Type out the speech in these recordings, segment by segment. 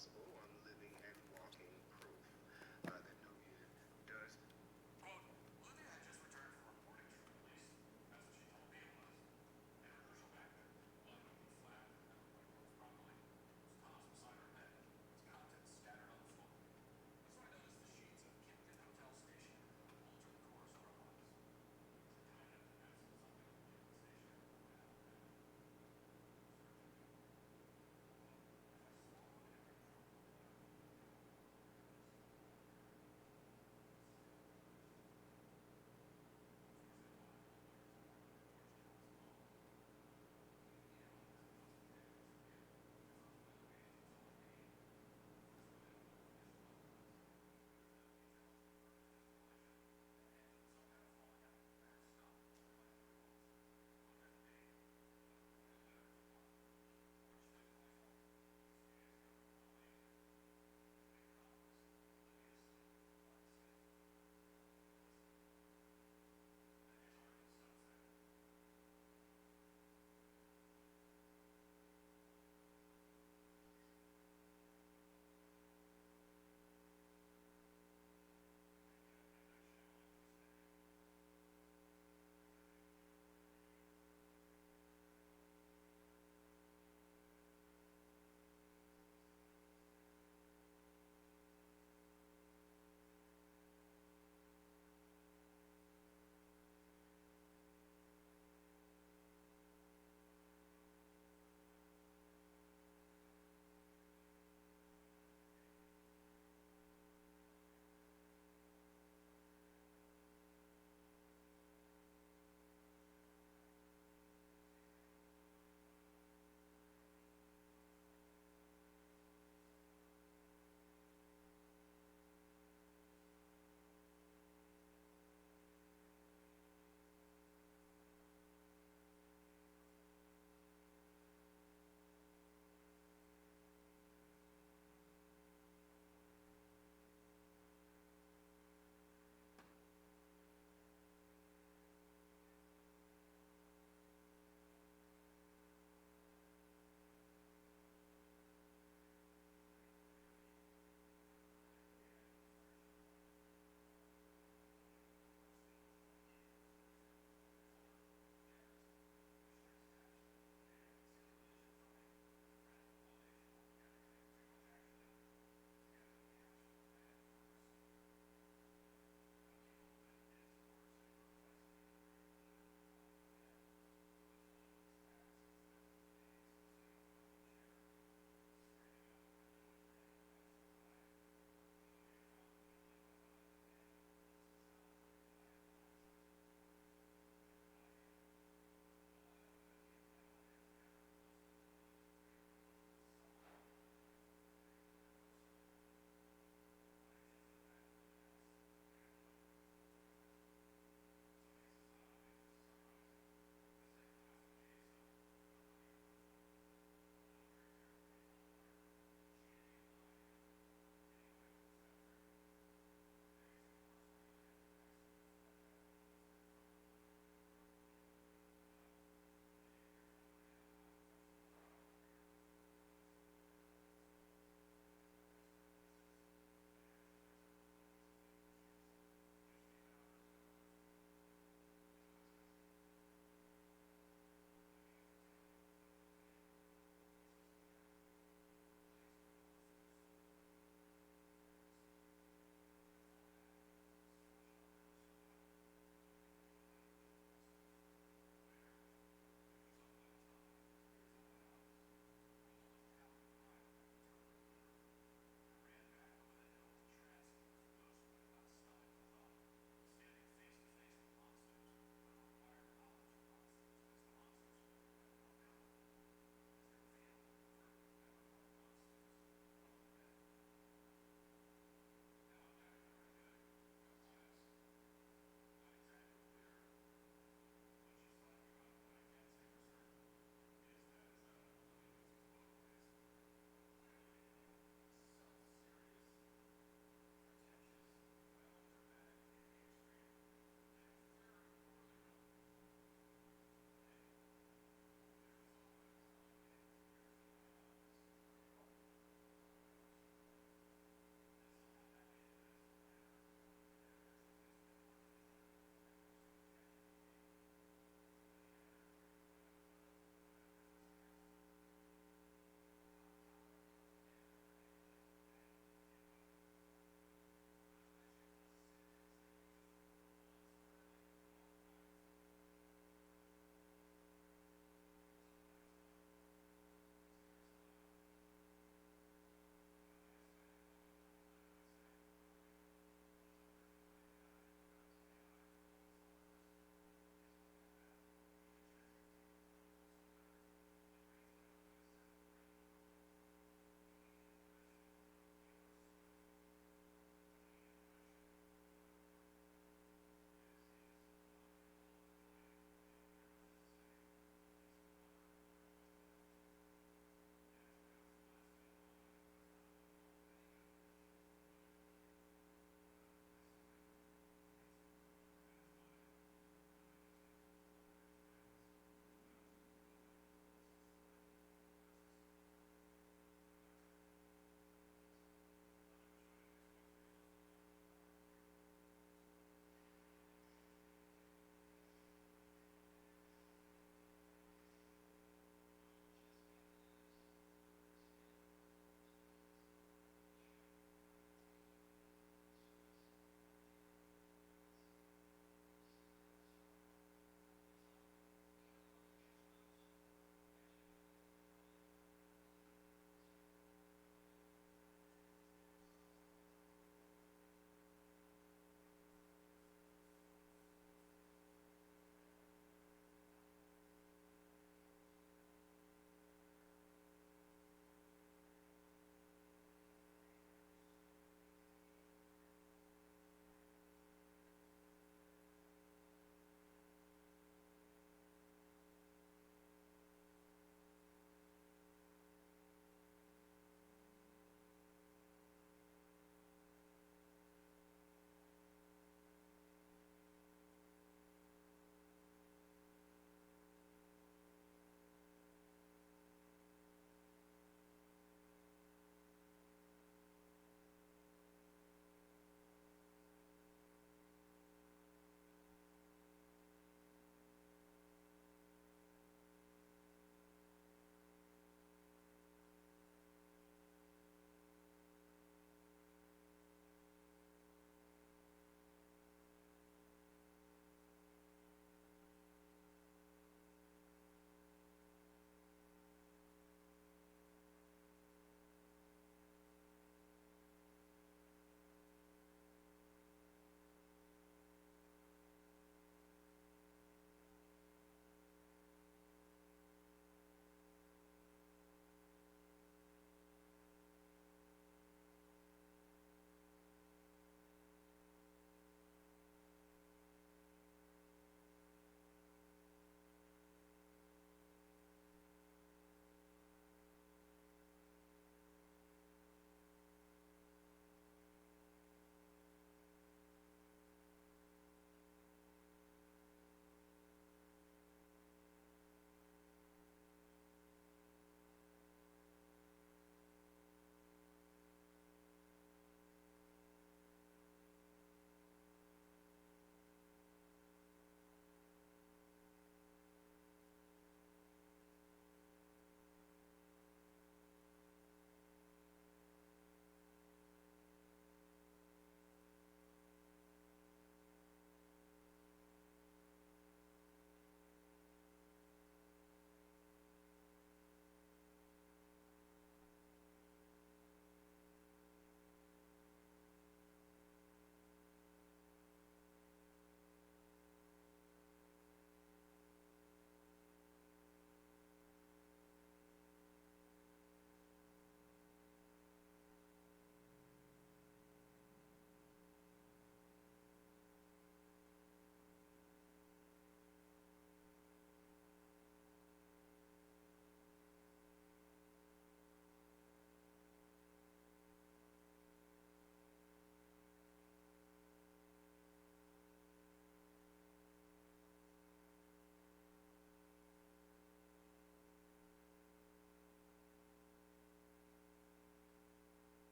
possible on living and walking proof that Nubia does. Quote, Livia had just returned from reporting to the police. That's what she told me it was. In her crucial backpack, one empty flat that never quite closed properly, was tossed beside her bed, its contents scattered on the floor. That's when I noticed the sheets of Kimpton Hotel stationery altered course or otherwise. The time after that, something on the Kimpton stationery went out of bed. If I swallow every drop of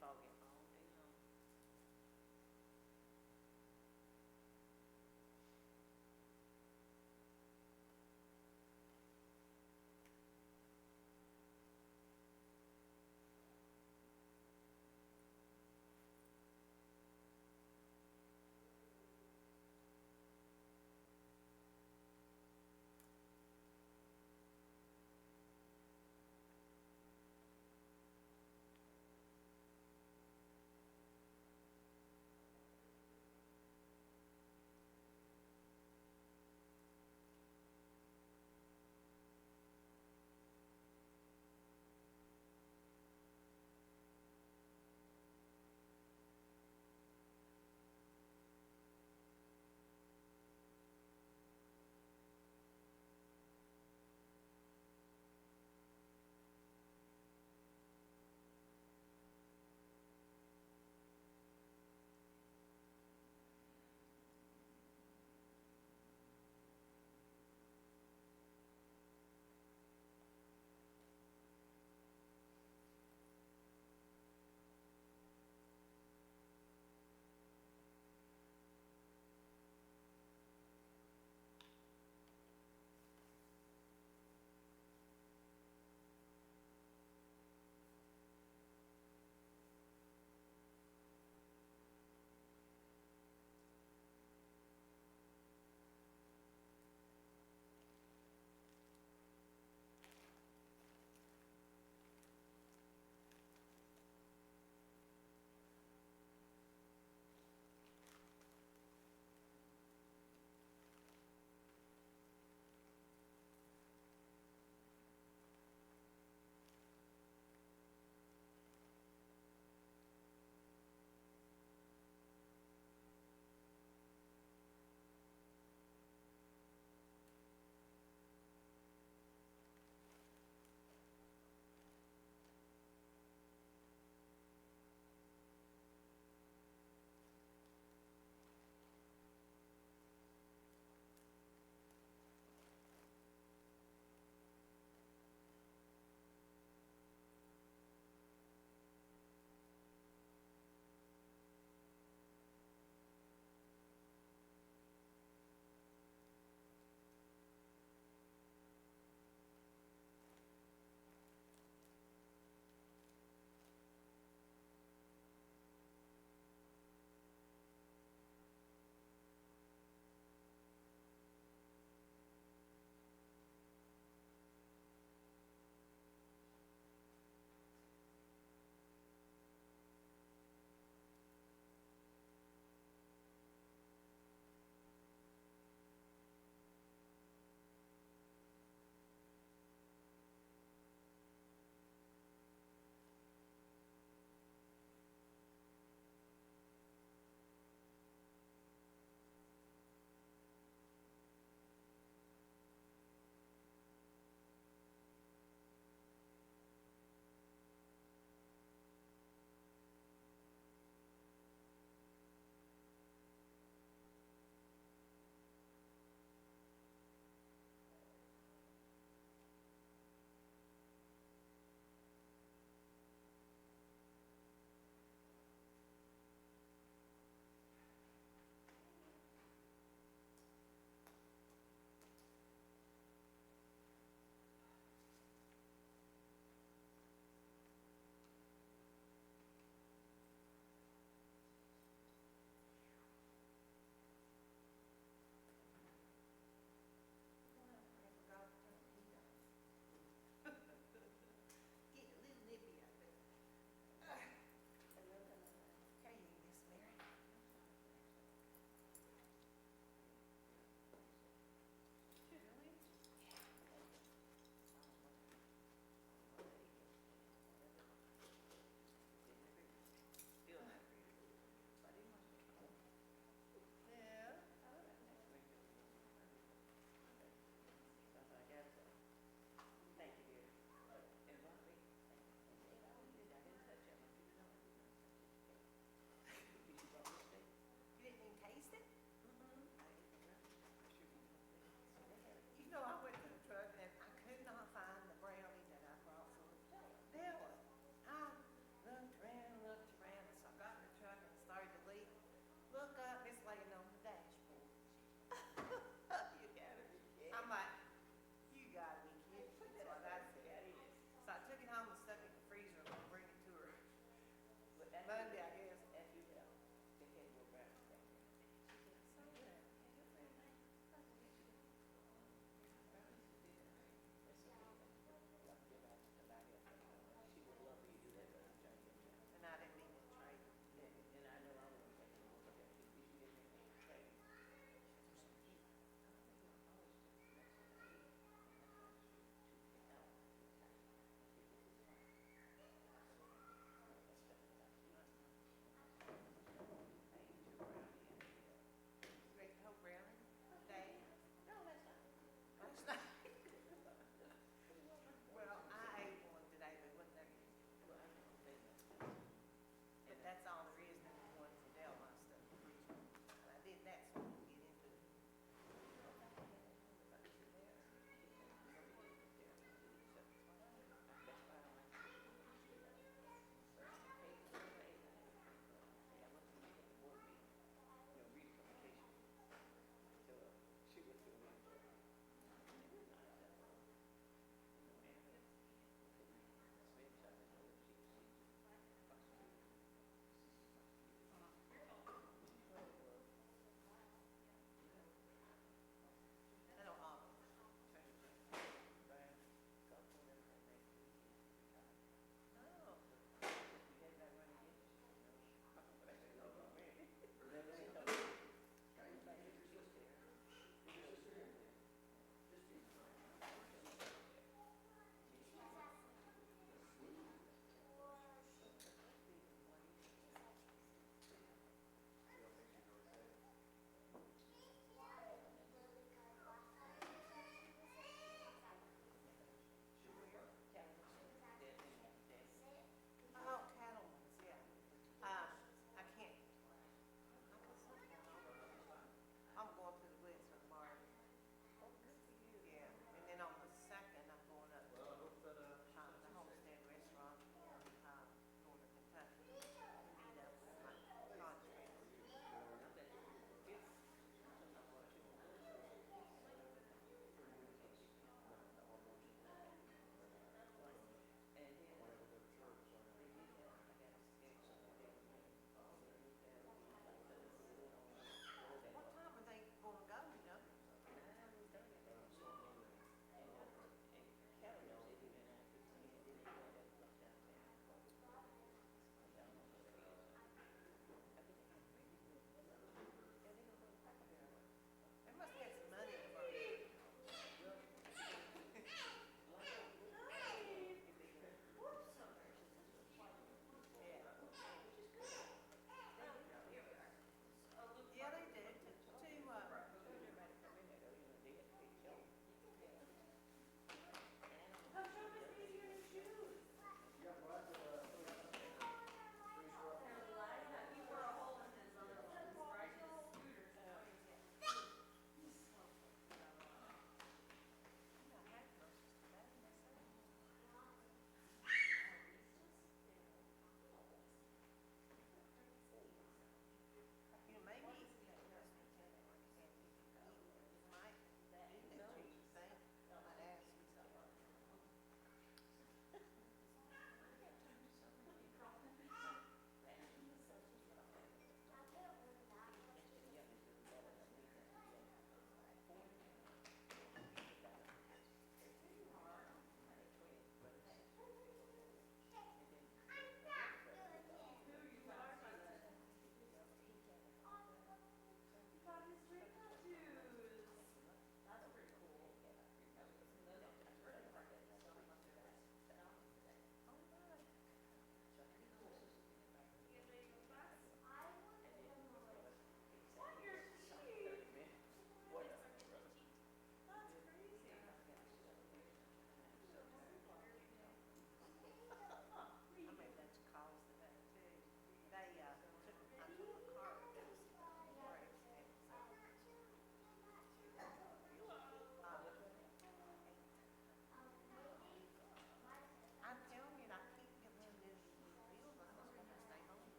foggy all day long.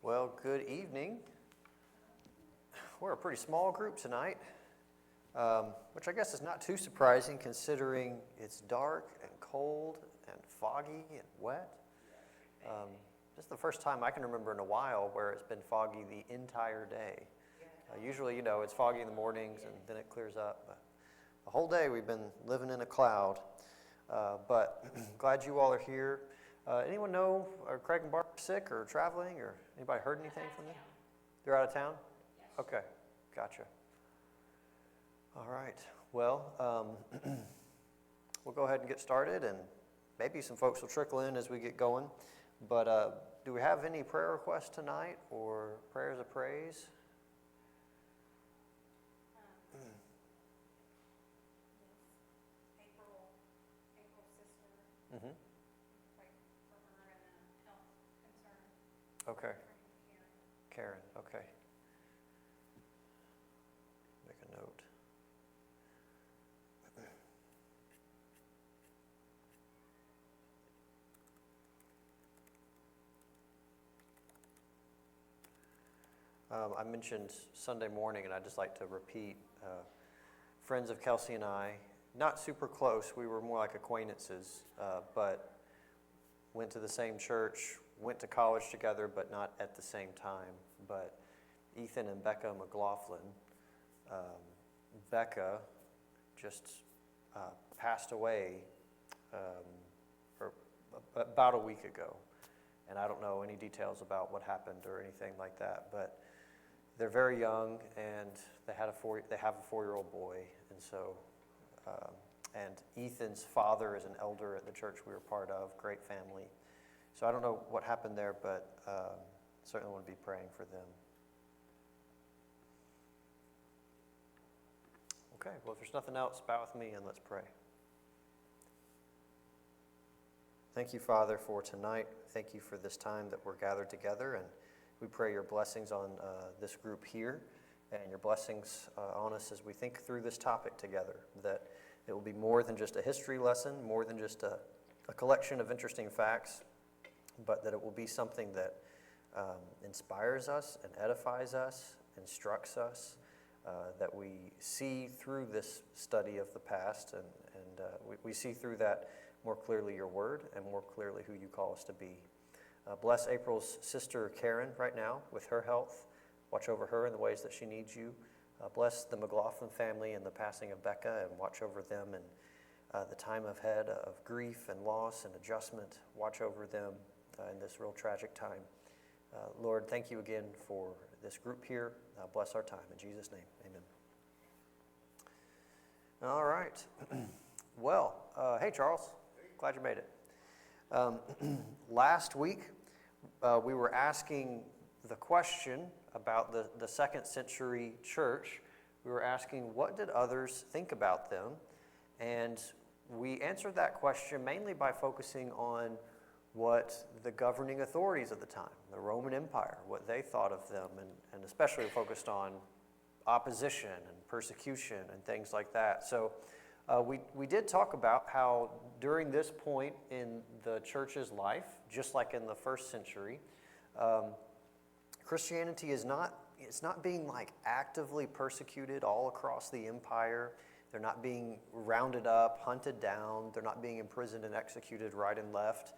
Well, good evening. We're a pretty small group tonight, which I guess is not too surprising considering it's dark and cold and foggy and wet. This is the first time I can remember in a while where it's been foggy the entire day. Usually, it's foggy in the mornings and then it clears up. But the whole day we've been living in a cloud. But glad you all are here. Anyone know, are Craig and Bart sick or traveling, or anybody heard anything from them? They're out of town? Yes. Okay, gotcha. All right, well, we'll go ahead and get started, and maybe some folks will trickle in as we get going. But do we have any prayer requests tonight, or prayers of praise? Yes. April's sister. Mm-hmm. Okay. Karen, okay. Make a note. I mentioned Sunday morning, and I'd just like to repeat, friends of Kelsey and I, not super close, we were more like acquaintances, but went to the same church, went to college together, but not at the same time. But Ethan and Becca McLaughlin, Becca just passed away about a week ago. And I don't know any details about what happened or anything like that, but they're very young, and they have a 4-year-old boy, and so, and Ethan's father is an elder at the church we were part of, great family. So I don't know what happened there, but certainly want to be praying for them. Okay, well, if there's nothing else, bow with me and let's pray. Thank you, Father, for tonight. Thank you for this time that we're gathered together, and we pray your blessings on this group here and your blessings on us as we think through this topic together, that it will be more than just a history lesson, more than just a collection of interesting facts, but that it will be something that inspires us and edifies us, instructs us, that we see through this study of the past, and we see through that more clearly your word and more clearly who you call us to be. Bless April's sister Karen right now with her health. Watch over her in the ways that she needs you. Bless the McLaughlin family and the passing of Becca, and watch over them and the time ahead of grief and loss and adjustment. Watch over them in this real tragic time. Lord, thank you again for this group here. Bless our time. In Jesus' name, amen. All right. Well, hey, Charles. Glad you made it. Last week, we were asking the question about the second century church. We were asking, what did others think about them? And we answered that question mainly by focusing on what the governing authorities of the time, the Roman Empire, what they thought of them, and especially focused on opposition and persecution and things like that. So we did talk about how during this point in the church's life, just like in the first century, Christianity it's not being like actively persecuted all across the empire. They're not being rounded up, hunted down. They're not being imprisoned and executed right and left.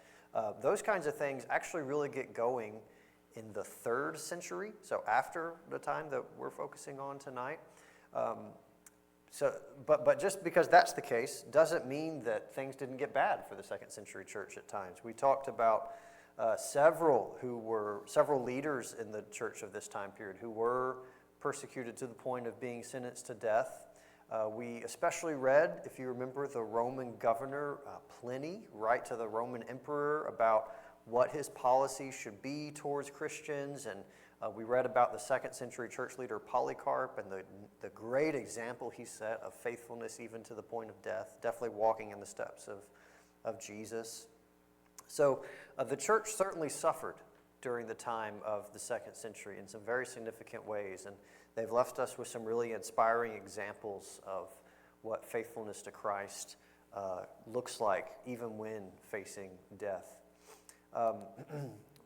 Those kinds of things actually really get going in the 3rd century, so after the time that we're focusing on tonight. But just because that's the case doesn't mean that things didn't get bad for the 2nd century church at times. We talked about several leaders in the church of this time period who were persecuted to the point of being sentenced to death. We especially read, if you remember, the Roman governor Pliny write to the Roman emperor about what his policy should be towards Christians, and we read about the 2nd century church leader Polycarp and the great example he set of faithfulness even to the point of death, definitely walking in the steps of Jesus. So the church certainly suffered during the time of the 2nd century in some very significant ways, and they've left us with some really inspiring examples of what faithfulness to Christ looks like even when facing death.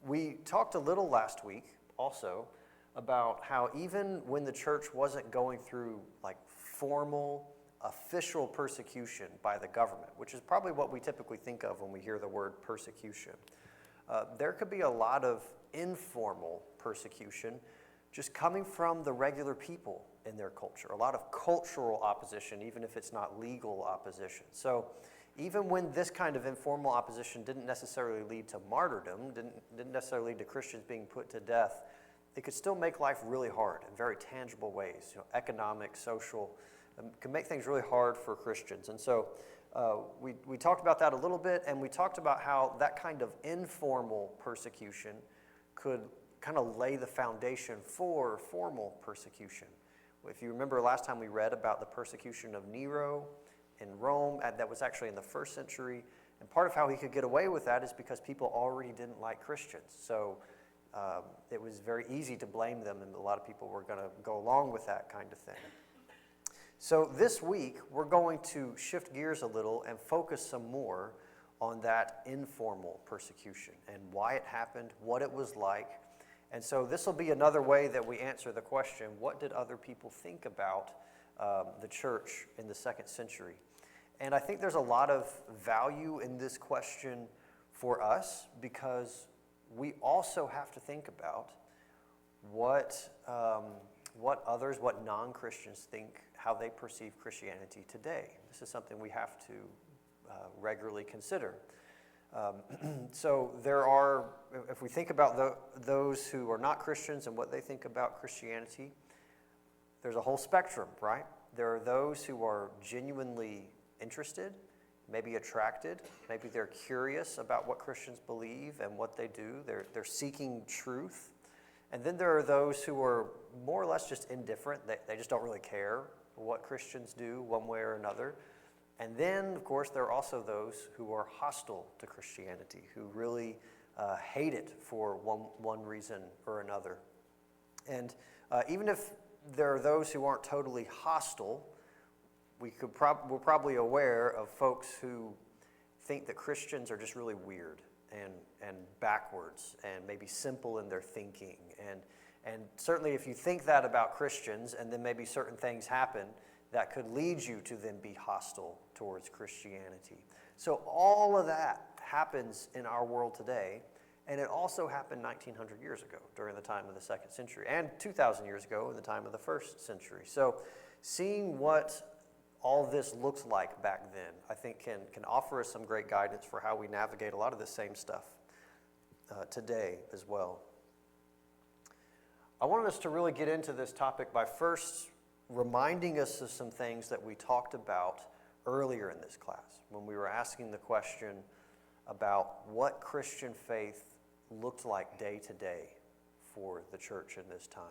We talked a little last week also about how even when the church wasn't going through like formal, official persecution by the government, which is probably what we typically think of when we hear the word persecution, there could be a lot of informal persecution just coming from the regular people in their culture, a lot of cultural opposition, even if it's not legal opposition. So even when this kind of informal opposition didn't necessarily lead to martyrdom, didn't necessarily lead to Christians being put to death, it could still make life really hard in very tangible ways, economic, social, can make things really hard for Christians. And so we talked about that a little bit, and we talked about how that kind of informal persecution could kind of lay the foundation for formal persecution. If you remember last time we read about the persecution of Nero in Rome, that was actually in the 1st century, and part of how he could get away with that is because people already didn't like Christians. So it was very easy to blame them, and a lot of people were going to go along with that kind of thing. So this week, we're going to shift gears a little and focus some more on that informal persecution and why it happened, what it was like. And so this will be another way that we answer the question, what did other people think about the church in the 2nd century? And I think there's a lot of value in this question for us because we also have to think about what others, what non-Christians think, how they perceive Christianity today. This is something we have to regularly consider. So there are, if we think about those who are not Christians and what they think about Christianity, there's a whole spectrum, right? There are those who are genuinely interested, maybe attracted, maybe they're curious about what Christians believe and what they do. They're seeking truth. And then there are those who are more or less just indifferent. They just don't really care what Christians do one way or another. And then, of course, there are also those who are hostile to Christianity, who really hate it for one reason or another. And even if there are those who aren't totally hostile, we're probably aware of folks who think that Christians are just really weird and backwards and maybe simple in their thinking. And certainly if you think that about Christians and then maybe certain things happen, that could lead you to then be hostile towards Christianity. So all of that happens in our world today, and it also happened 1900 years ago during the time of the 2nd century, and 2,000 years ago in the time of the 1st century. So seeing what all this looks like back then, I think can offer us some great guidance for how we navigate a lot of the same stuff today as well. I wanted us to really get into this topic by first reminding us of some things that we talked about earlier in this class when we were asking the question about what Christian faith looked like day to day for the church in this time.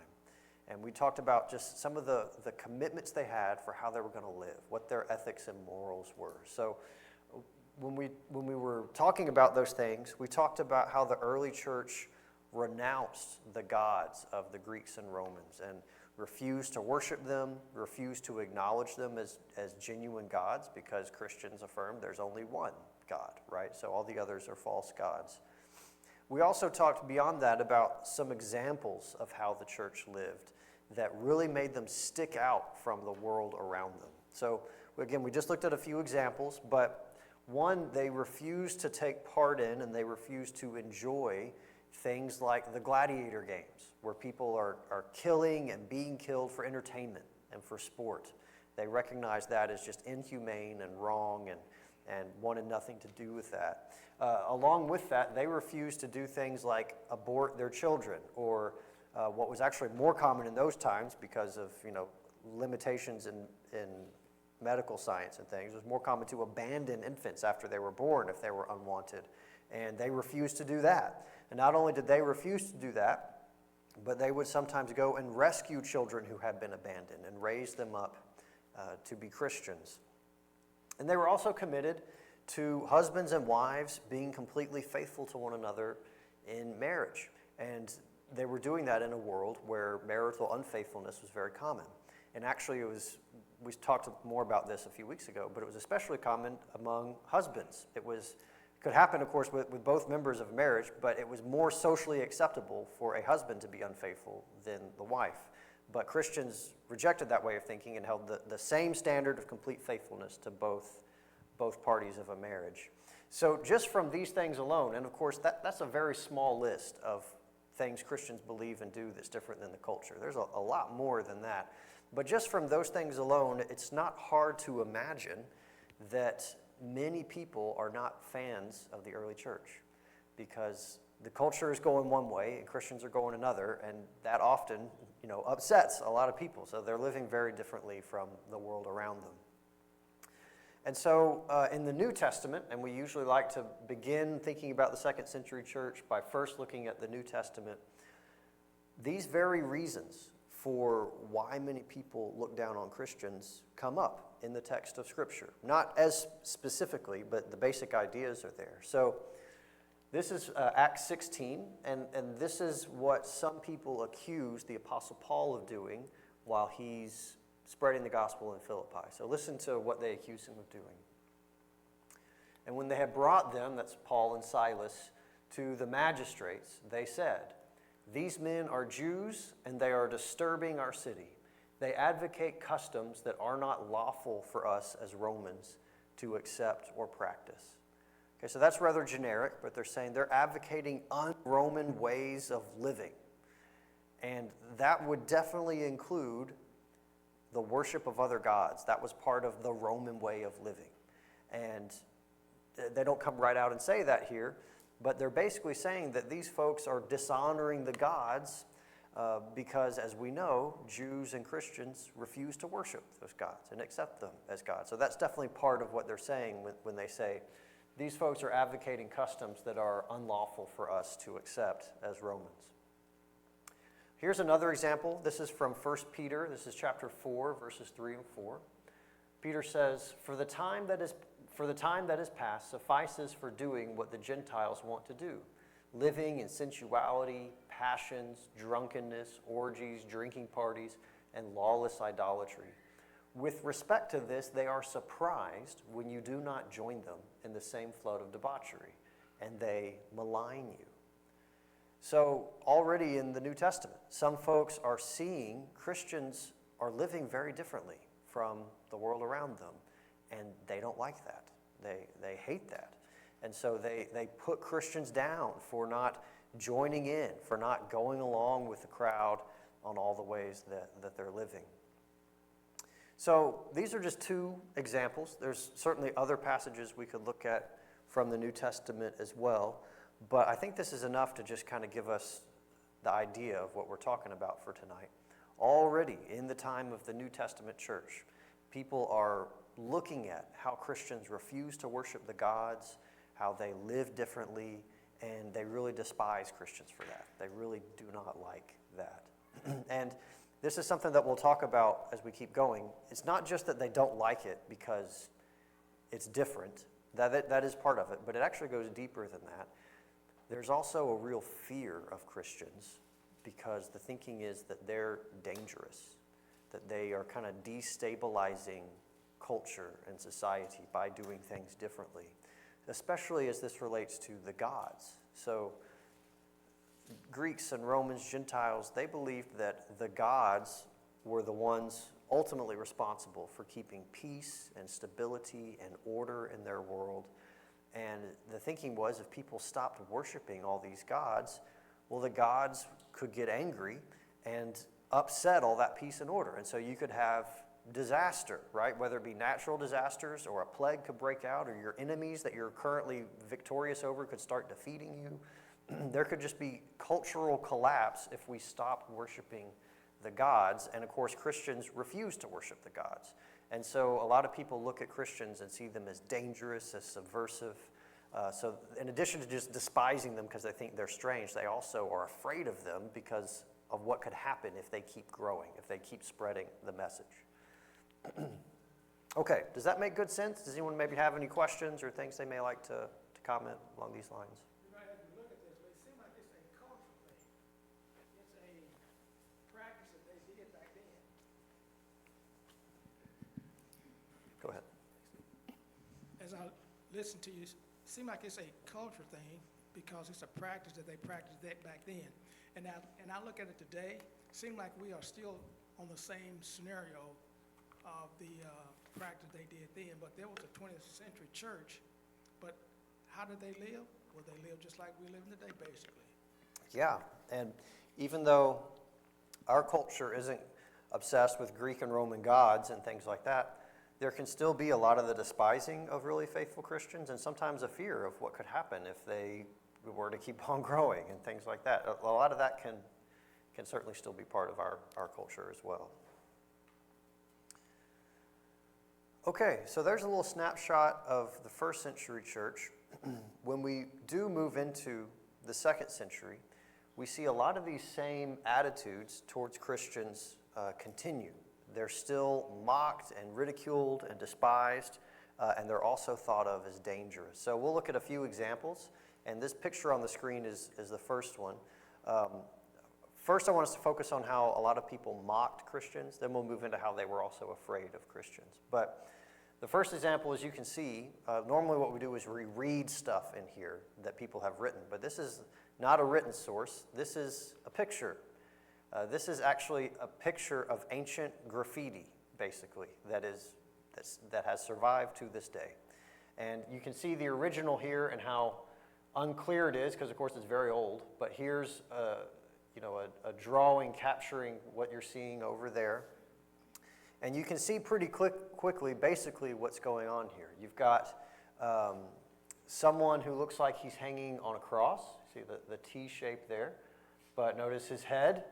And we talked about just some of the commitments they had for how they were going to live, what their ethics and morals were. So when we were talking about those things, we talked about how the early church renounced the gods of the Greeks and Romans and refused to worship them, refused to acknowledge them as genuine gods, because Christians affirm there's only one God, right? So all the others are false gods. We also talked beyond that about some examples of how the church lived that really made them stick out from the world around them. So again, we just looked at a few examples, but one, they refused to take part in and they refused to enjoy things like the gladiator games, where people are killing and being killed for entertainment and for sport. They recognized that as just inhumane and wrong and wanted nothing to do with that. Along with that, they refused to do things like abort their children, or what was actually more common in those times because of limitations in medical science and things. It was more common to abandon infants after they were born if they were unwanted, and they refused to do that. And not only did they refuse to do that, but they would sometimes go and rescue children who had been abandoned and raise them up to be Christians. And they were also committed to husbands and wives being completely faithful to one another in marriage. And they were doing that in a world where marital unfaithfulness was very common. And actually we talked more about this a few weeks ago, but it was especially common among husbands. It was Could happen, of course, with both members of a marriage, but it was more socially acceptable for a husband to be unfaithful than the wife. But Christians rejected that way of thinking and held the same standard of complete faithfulness to both parties of a marriage. So just from these things alone, and of course that's a very small list of things Christians believe and do that's different than the culture. There's a lot more than that. But just from those things alone, it's not hard to imagine that many people are not fans of the early church, because the culture is going one way and Christians are going another, and that often, upsets a lot of people. So they're living very differently from the world around them. And so in the New Testament, and we usually like to begin thinking about the second century church by first looking at the New Testament, these very reasons for why many people look down on Christians come up in the text of Scripture. Not as specifically, but the basic ideas are there. So this is Acts 16, and this is what some people accuse the Apostle Paul of doing while he's spreading the gospel in Philippi. So listen to what they accuse him of doing. And when they had brought them, that's Paul and Silas, to the magistrates, they said, "These men are Jews, and they are disturbing our city. They advocate customs that are not lawful for us as Romans to accept or practice." Okay, so that's rather generic, but they're saying they're advocating un-Roman ways of living. And that would definitely include the worship of other gods. That was part of the Roman way of living. And they don't come right out and say that here, but they're basically saying that these folks are dishonoring the gods because, as we know, Jews and Christians refuse to worship those gods and accept them as gods. So that's definitely part of what they're saying when they say these folks are advocating customs that are unlawful for us to accept as Romans. Here's another example. This is from 1 Peter. This is chapter 4, verses 3 and 4. Peter says, For the time that is past suffices for doing what the Gentiles want to do, living in sensuality, passions, drunkenness, orgies, drinking parties, and lawless idolatry. With respect to this, they are surprised when you do not join them in the same flood of debauchery, and they malign you. So already in the New Testament, some folks are seeing Christians are living very differently from the world around them, and they don't like that. They hate that. And so they put Christians down for not joining in, for not going along with the crowd on all the ways that they're living. So these are just two examples. There's certainly other passages we could look at from the New Testament as well. But I think this is enough to just kind of give us the idea of what we're talking about for tonight. Already in the time of the New Testament church, people are looking at how Christians refuse to worship the gods, how they live differently, and they really despise Christians for that. They really do not like that. And this is something that we'll talk about as we keep going. It's not just that they don't like it because it's different. That is part of it, but it actually goes deeper than that. There's also a real fear of Christians because the thinking is that they're dangerous, that they are kind of destabilizing culture and society by doing things differently, especially as this relates to the gods. So Greeks and Romans, Gentiles, they believed that the gods were the ones ultimately responsible for keeping peace and stability and order in their world. And the thinking was if people stopped worshiping all these gods, well, the gods could get angry and upset all that peace and order. And so you could have disaster, right? Whether it be natural disasters or a plague could break out, or your enemies that you're currently victorious over could start defeating you. There could just be cultural collapse if we stopped worshiping the gods. And of course, Christians refuse to worship the gods. And so a lot of people look at Christians and see them as dangerous, as subversive. So in addition to just despising them because they think they're strange, they also are afraid of them because of what could happen if they keep growing, if they keep spreading the message. Okay, does that make good sense? Does anyone maybe have any questions or things they may like to comment along these lines? You might have to look at this, but it seems like it's a cultural thing. It's a practice that they did back then. Go ahead. As I listen to you seems like it's a culture thing because it's a practice that they practiced that back then. And I look at it today, seems like we are still on the same scenario of the practice they did then. But there was a 20th century church, but how did they live? Well, they lived just like we live today, basically. Yeah, and even though our culture isn't obsessed with Greek and Roman gods and things like that, there can still be a lot of the despising of really faithful Christians and sometimes a fear of what could happen if they were to keep on growing and things like that. A lot of that can certainly still be part of our culture as well. Okay, so there's a little snapshot of the first century church. When we do move into the second century, we see a lot of these same attitudes towards Christians continue. They're still mocked and ridiculed and despised, and they're also thought of as dangerous. So we'll look at a few examples, and this picture on the screen is the first one. First, I want us to focus on how a lot of people mocked Christians. Then we'll move into how they were also afraid of Christians. But the first example, as you can see, normally what we do is reread stuff in here that people have written. But this is not a written source. This is a picture. This is actually a picture of ancient graffiti, basically, that has survived to this day. And you can see the original here and how unclear it is, because of course it's very old. But here's a drawing capturing what you're seeing over there. And you can see pretty quickly basically what's going on here. You've got someone who looks like he's hanging on a cross. See the T shape there. But notice his head.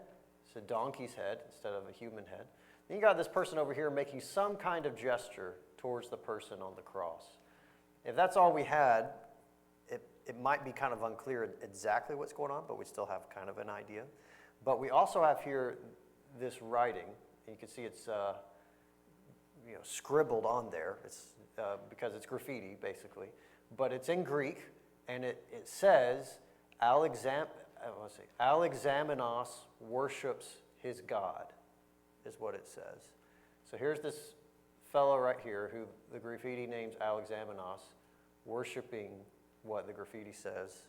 It's a donkey's head instead of a human head. Then you got this person over here making some kind of gesture towards the person on the cross. If that's all we had, it might be kind of unclear exactly what's going on, but we still have kind of an idea. But we also have here this writing. And you can see it's scribbled on there. It's because it's graffiti, basically. But it's in Greek, and it says, Alexamenos worships his God, is what it says. So here's this fellow right here who the graffiti names Alexamenos, worshiping what the graffiti says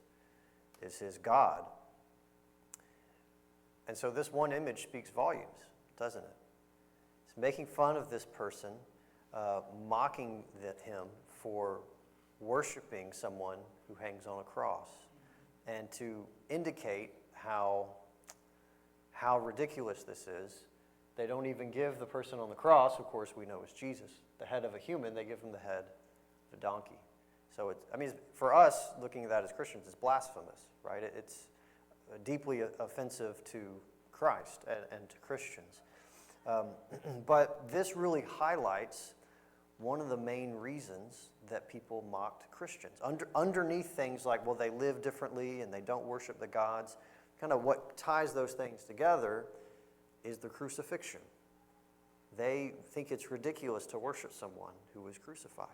is his God. And so this one image speaks volumes, doesn't it? It's making fun of this person, mocking him for worshiping someone who hangs on a cross, and to indicate how ridiculous this is. They don't even give the person on the cross, of course we know is Jesus, the head of a human. They give him the head of a donkey. So for us, looking at that as Christians, it's blasphemous, right? It's deeply offensive to Christ and to Christians. But this really highlights one of the main reasons that people mocked Christians. Underneath things like, well, they live differently and they don't worship the gods, kind of what ties those things together is the crucifixion. They think it's ridiculous to worship someone who was crucified.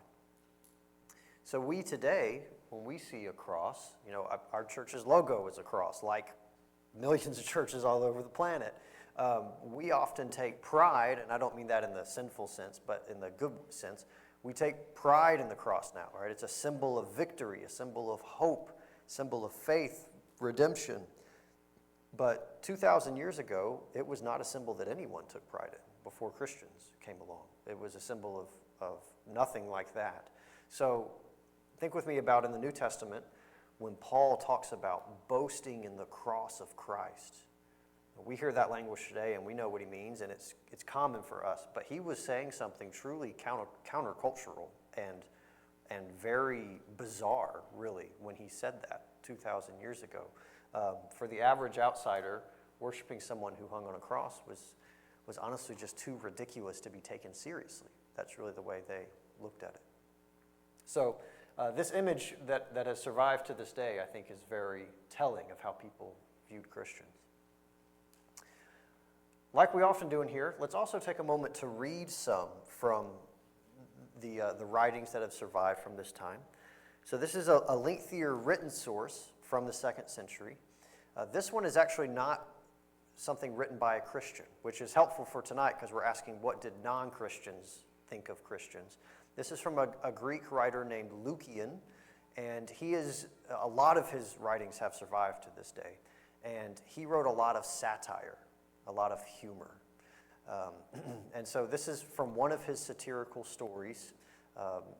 So we today, when we see a cross, our church's logo is a cross, like millions of churches all over the planet. We often take pride, and I don't mean that in the sinful sense, but in the good sense. We take pride in the cross now, right? It's a symbol of victory, a symbol of hope, symbol of faith, redemption. But 2,000 years ago, it was not a symbol that anyone took pride in before Christians came along. It was a symbol of nothing like that. So think with me about in the New Testament when Paul talks about boasting in the cross of Christ. We hear that language today and we know what he means, and it's common for us. But he was saying something truly countercultural and very bizarre, really, when he said that 2,000 years ago. For the average outsider, worshiping someone who hung on a cross was honestly just too ridiculous to be taken seriously. That's really the way they looked at it. So this image that has survived to this day, I think, is very telling of how people viewed Christians. Like we often do in here, let's also take a moment to read some from the writings that have survived from this time. So this is a lengthier written source from the 2nd century. This one is actually not something written by a Christian, which is helpful for tonight because we're asking what did non-Christians think of Christians. This is from a Greek writer named Lucian, And a lot of his writings have survived to this day. And he wrote a lot of satire, a lot of humor. And so this is from one of his satirical stories.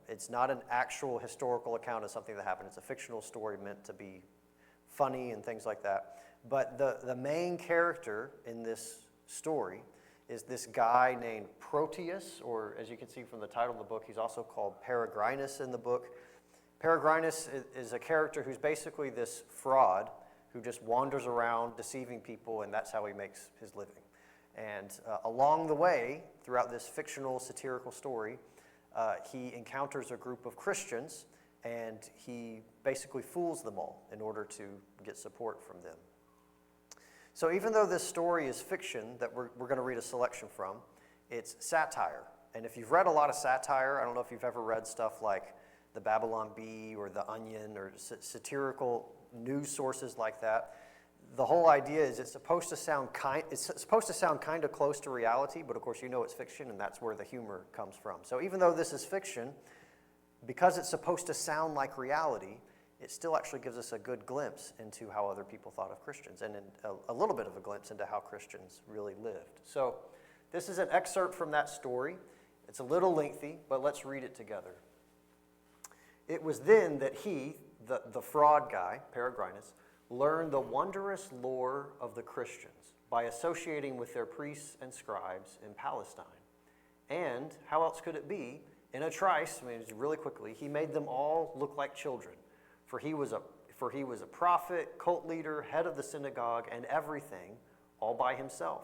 It's not an actual historical account of something that happened. It's a fictional story meant to be funny and things like that. But the main character in this story is this guy named Proteus, or as you can see from the title of the book, he's also called Peregrinus in the book. Peregrinus is a character who's basically this fraud who just wanders around deceiving people, and that's how he makes his living. And along the way, throughout this fictional satirical story, he encounters a group of Christians, and he basically fools them all in order to get support from them. So even though this story is fiction that we're going to read a selection from, it's satire. And if you've read a lot of satire, I don't know if you've ever read stuff like the Babylon Bee or the Onion or satirical news sources like that, the whole idea is it's supposed to sound kind of close to reality, but of course you know it's fiction, and that's where the humor comes from. So even though this is fiction, because it's supposed to sound like reality, it still actually gives us a good glimpse into how other people thought of Christians, and a little bit of a glimpse into how Christians really lived. So this is an excerpt from that story. It's a little lengthy, but let's read it together. It was then that he, the fraud guy, Peregrinus, learned the wondrous lore of the Christians by associating with their priests and scribes in Palestine. And how else could it be? In a trice, really quickly, he made them all look like children. For he was a prophet, cult leader, head of the synagogue, and everything, all by himself.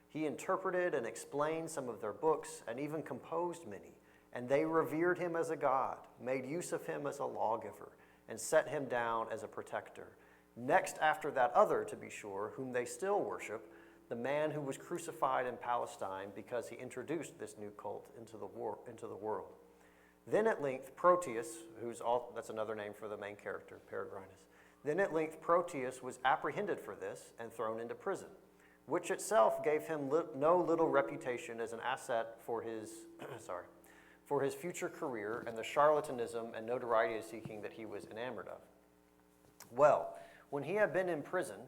He interpreted and explained some of their books, and even composed many. And they revered him as a god, made use of him as a lawgiver, and set him down as a protector. Next after that other, to be sure, whom they still worship, the man who was crucified in Palestine because he introduced this new cult into the world. Then at length Proteus, that's another name for the main character, Peregrinus. Then at length Proteus was apprehended for this and thrown into prison, which itself gave him no little reputation as an asset for his, for his future career and the charlatanism and notoriety seeking that he was enamored of. Well, when he had been imprisoned,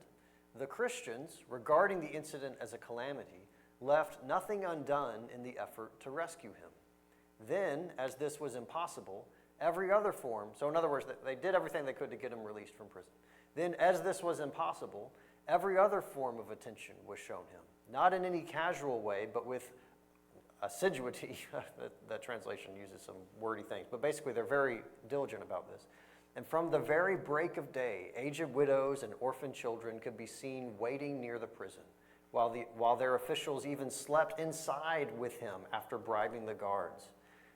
the Christians, regarding the incident as a calamity, left nothing undone in the effort to rescue him. Then, as this was impossible, every other form, so in other words, they did everything they could to get him released from prison. Then, as this was impossible, every other form of attention was shown him, not in any casual way, but with assiduity. That translation uses some wordy things, but basically they're very diligent about this. And from the very break of day, aged widows and orphan children could be seen waiting near the prison, while their officials even slept inside with him after bribing the guards.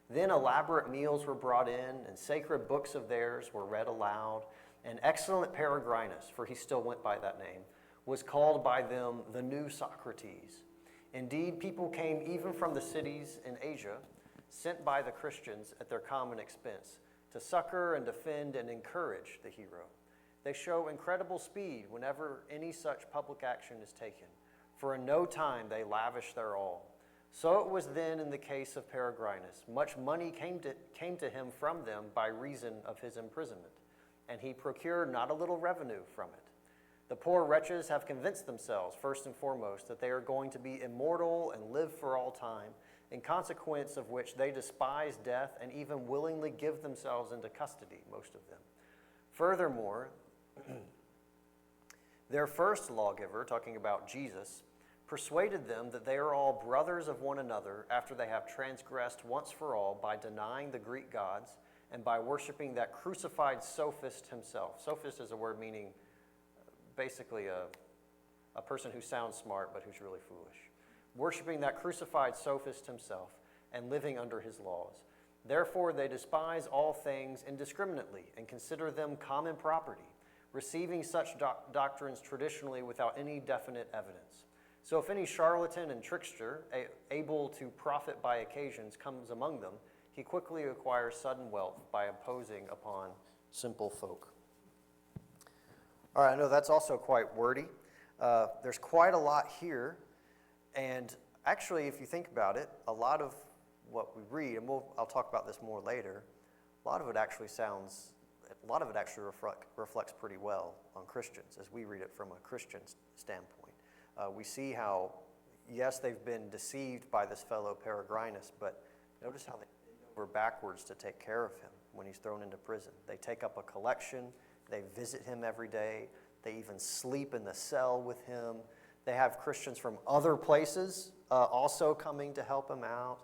Then elaborate meals were brought in, and sacred books of theirs were read aloud. And excellent Peregrinus, for he still went by that name, was called by them the new Socrates. Indeed, people came even from the cities in Asia, sent by the Christians at their common expense, to succor and defend and encourage the hero. They show incredible speed whenever any such public action is taken, for in no time they lavish their all. So it was then in the case of Peregrinus. Much money came to him from them by reason of his imprisonment, and he procured not a little revenue from it. The poor wretches have convinced themselves, first and foremost, that they are going to be immortal and live for all time, in consequence of which they despise death and even willingly give themselves into custody, most of them. Furthermore, their first lawgiver, talking about Jesus, persuaded them that they are all brothers of one another after they have transgressed once for all by denying the Greek gods and by worshiping that crucified sophist himself. Sophist is a word meaning basically a person who sounds smart but who's really foolish. Worshiping that crucified sophist himself and living under his laws. Therefore they despise all things indiscriminately and consider them common property, receiving such doctrines traditionally without any definite evidence. So if any charlatan and trickster, able to profit by occasions, comes among them, he quickly acquires sudden wealth by imposing upon simple folk. All right, I know that's also quite wordy. There's quite a lot here, and actually, if you think about it, a lot of what we read, and I'll talk about this more later, a lot of it actually sounds a lot of it actually reflects pretty well on Christians as we read it from a Christian standpoint. We see how, yes, they've been deceived by this fellow Peregrinus, but notice how they bend over backwards to take care of him when he's thrown into prison. They take up a collection, they visit him every day, they even sleep in the cell with him. They have Christians from other places also coming to help him out.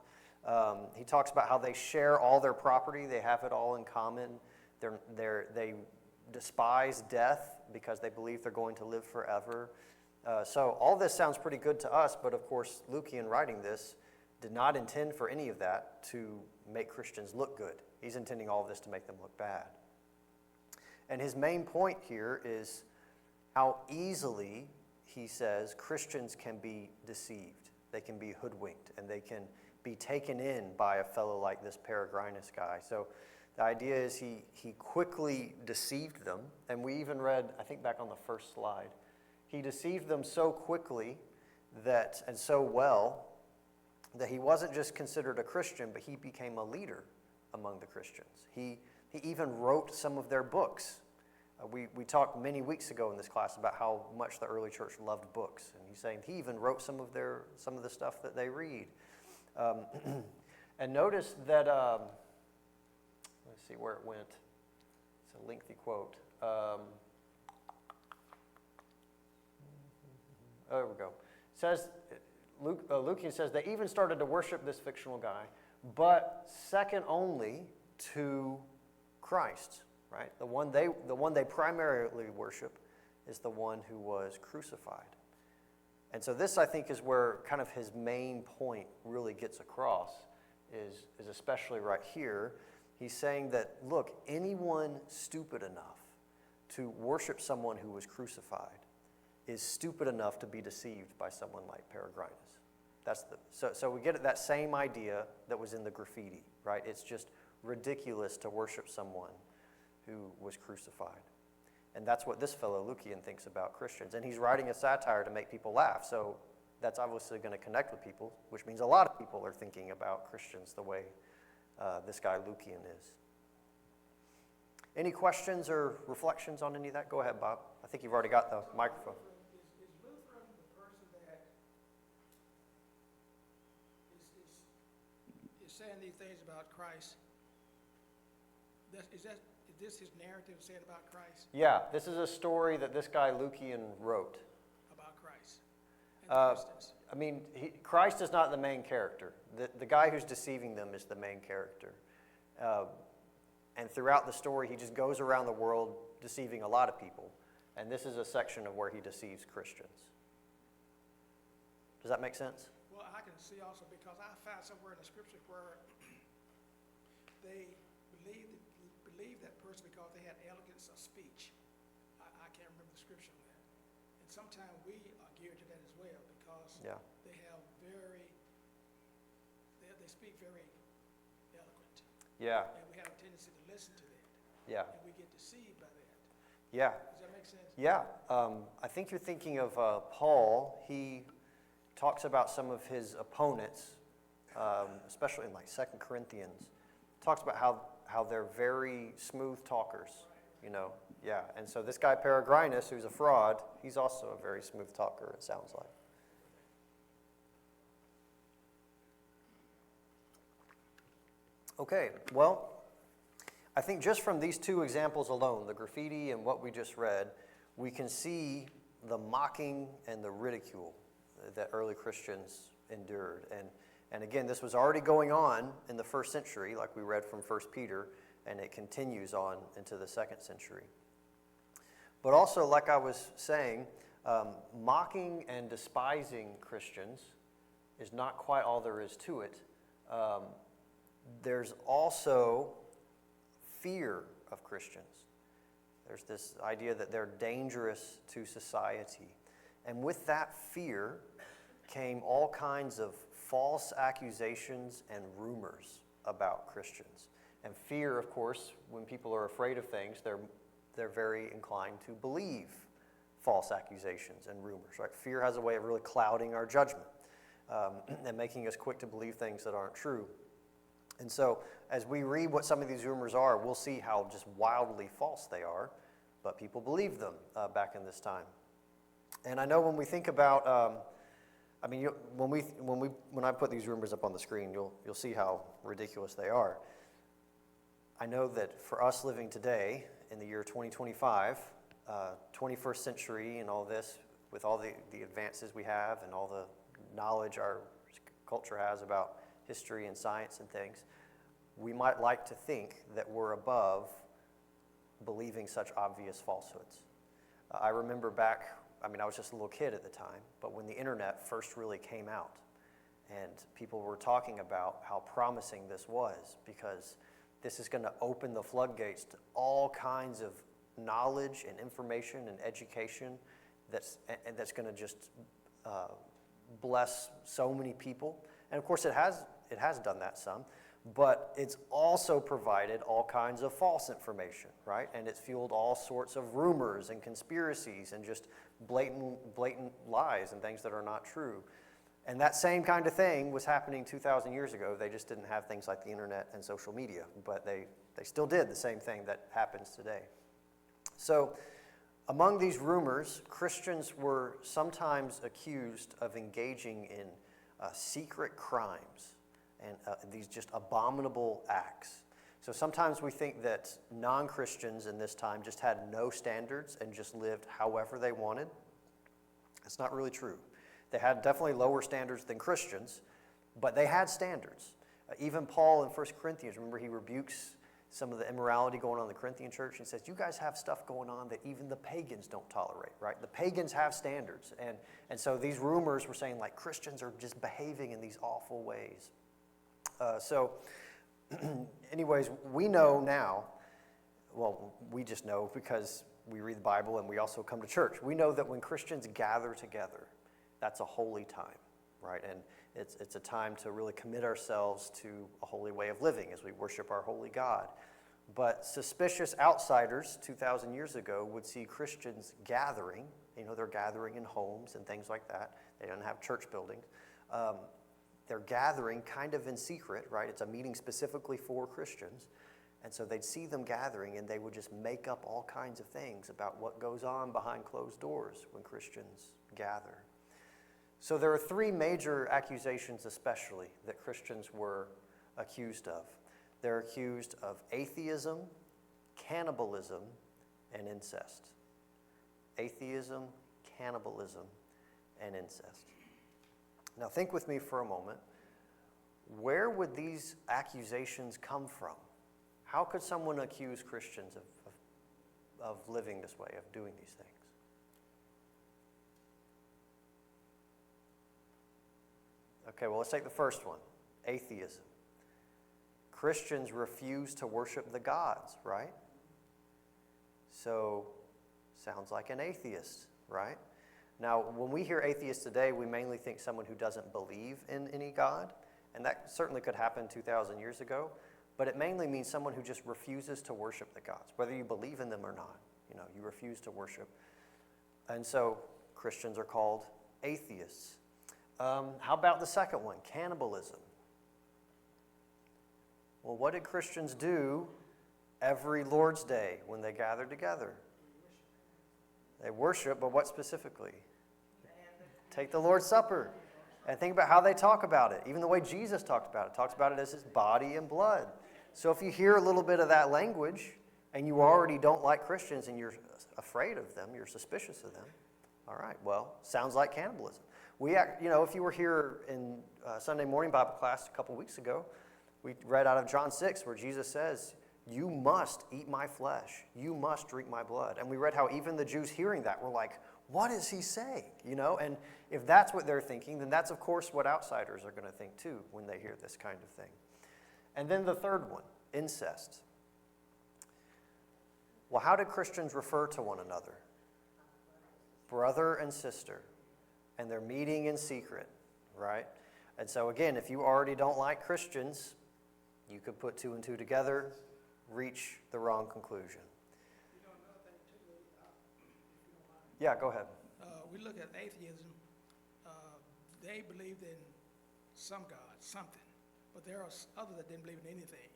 He talks about how they share all their property, they have it all in common. They despise death because they believe they're going to live forever. So all this sounds pretty good to us, but of course, Lucian writing this did not intend for any of that to make Christians look good. He's intending all of this to make them look bad. And his main point here is how easily, he says, Christians can be deceived. They can be hoodwinked, and they can be taken in by a fellow like this Peregrinus guy. So the idea is he quickly deceived them, and we even read, I think back on the first slide, he deceived them so quickly that, and so well, that he wasn't just considered a Christian, but he became a leader among the Christians. He even wrote some of their books. We talked many weeks ago in this class about how much the early church loved books, and he's saying he even wrote some of the stuff that they read. And notice that, let's see where it went. It's a lengthy quote. There we go. It says, Lucian says, they even started to worship this fictional guy, but second only to Christ, right? The one they primarily worship is the one who was crucified. And so this, I think, is where kind of his main point really gets across, is especially right here. He's saying that, look, anyone stupid enough to worship someone who was crucified is stupid enough to be deceived by someone like Peregrinus. So we get at that same idea that was in the graffiti, right? It's just ridiculous to worship someone who was crucified. And that's what this fellow Lucian thinks about Christians. And he's writing a satire to make people laugh. So that's obviously going to connect with people, which means a lot of people are thinking about Christians the way this guy Lucian is. Any questions or reflections on any of that? Go ahead, Bob. I think you've already got the microphone. Is Lutheran the person that is saying these things about Christ? Is this his narrative saying about Christ? Yeah, this is a story that this guy Lucian wrote. About Christ and Christians. I mean, Christ is not the main character. The guy who's deceiving them is the main character. And throughout the story, he just goes around the world deceiving a lot of people. And this is a section of where he deceives Christians. Does that make sense? Well, I can see also because I found somewhere in the scriptures where they believe that person because they had elegance of speech. I can't remember the scripture on that. And sometimes we are geared to that as well because they have they speak very eloquent. Yeah. And we have a tendency to listen to that. Yeah. And we get deceived by that. Yeah. Does that make sense? Yeah. I think you're thinking of Paul. He talks about some of his opponents, especially in like 2 Corinthians. Talks about how they're very smooth talkers, you know. Yeah. And so this guy Peregrinus, who's a fraud, he's also a very smooth talker, it sounds like. Okay, well, I think just from these two examples alone, the graffiti and what we just read, we can see the mocking and the ridicule that early Christians endured. And again, this was already going on in the first century, like we read from 1 Peter, and it continues on into the second century. But also, like I was saying, mocking and despising Christians is not quite all there is to it. There's also fear of Christians. There's this idea that they're dangerous to society. And with that fear came all kinds of false accusations and rumors about Christians. And fear, of course, when people are afraid of things, they're very inclined to believe false accusations and rumors, right? Fear has a way of really clouding our judgment and making us quick to believe things that aren't true. And so as we read what some of these rumors are, we'll see how just wildly false they are, but people believed them back in this time. And I know when we think about, when I put these rumors up on the screen, you'll see how ridiculous they are. I know that for us living today in the year 2025, 21st century and all this, with all the advances we have and all the knowledge our culture has about history and science and things, we might like to think that we're above believing such obvious falsehoods. I remember back, I was just a little kid at the time, but when the internet first really came out and people were talking about how promising this was, because this is going to open the floodgates to all kinds of knowledge and information and education that's going to just bless so many people. And of course it has done that some, but it's also provided all kinds of false information, right? And it's fueled all sorts of rumors and conspiracies and just blatant lies and things that are not true. And that same kind of thing was happening 2,000 years ago. They just didn't have things like the internet and social media, but they still did the same thing that happens today. So among these rumors, Christians were sometimes accused of engaging in secret crimes and these just abominable acts. So sometimes we think that non-Christians in this time just had no standards and just lived however they wanted. That's not really true. They had definitely lower standards than Christians, but they had standards. Even Paul in 1 Corinthians, remember he rebukes some of the immorality going on in the Corinthian church and says, you guys have stuff going on that even the pagans don't tolerate, right? The pagans have standards. And so these rumors were saying like Christians are just behaving in these awful ways. Anyways, we know now, well, we just know because we read the Bible and we also come to church. We know that when Christians gather together, that's a holy time, right? And it's a time to really commit ourselves to a holy way of living as we worship our holy God. But suspicious outsiders 2,000 years ago would see Christians gathering. They're gathering in homes and things like that. They don't have church buildings. They're gathering kind of in secret, right? It's a meeting specifically for Christians. And so they'd see them gathering and they would just make up all kinds of things about what goes on behind closed doors when Christians gather. So there are three major accusations especially that Christians were accused of. They're accused of atheism, cannibalism, and incest. Atheism, cannibalism, and incest. Now think with me for a moment. Where would these accusations come from? How could someone accuse Christians of living this way, of doing these things? Okay, well, let's take the first one, atheism. Christians refuse to worship the gods, right? So, sounds like an atheist, right? Now, when we hear atheist today, we mainly think someone who doesn't believe in any God, and that certainly could happen 2,000 years ago, but it mainly means someone who just refuses to worship the gods, whether you believe in them or not. You refuse to worship. And so, Christians are called atheists. How about the second one, cannibalism? Well, what did Christians do every Lord's Day when they gathered together? They worship, but what specifically? Take the Lord's Supper. And think about how they talk about it. Even the way Jesus talked about it. Talks about it as his body and blood. So if you hear a little bit of that language and you already don't like Christians and you're afraid of them, you're suspicious of them, all right, well, sounds like cannibalism. If you were here in Sunday morning Bible class a couple weeks ago, we read out of John 6 where Jesus says, you must eat my flesh. You must drink my blood. And we read how even the Jews hearing that were like, what is he saying? And if that's what they're thinking, then that's of course what outsiders are going to think too when they hear this kind of thing. And then the third one, incest. Well, how did Christians refer to one another? Brother and sister. And they're meeting in secret, right? And so again, if you already don't like Christians, you could put two and two together, reach the wrong conclusion. Another thing too, if you don't mind. Yeah, go ahead. We look at atheism, they believed in some God, something. but there are others that didn't believe in anything.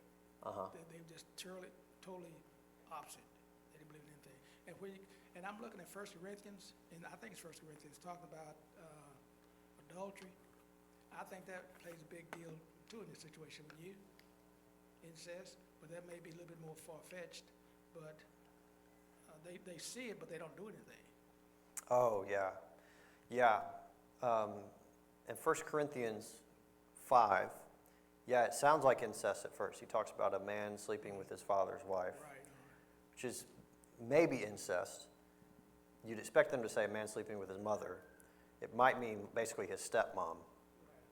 Uh-huh. They were just totally opposite. They didn't believe in anything. And I'm looking at 1 Corinthians, and I think it's 1 Corinthians, talking about adultery. I think that plays a big deal too in this situation with you. Incest, but that may be a little bit more far-fetched, but they see it, but they don't do anything. Oh, yeah. Yeah. In 1 Corinthians 5, yeah, it sounds like incest at first. He talks about a man sleeping with his father's wife, Right. which is maybe incest. You'd expect them to say a man sleeping with his mother. It might mean basically his stepmom,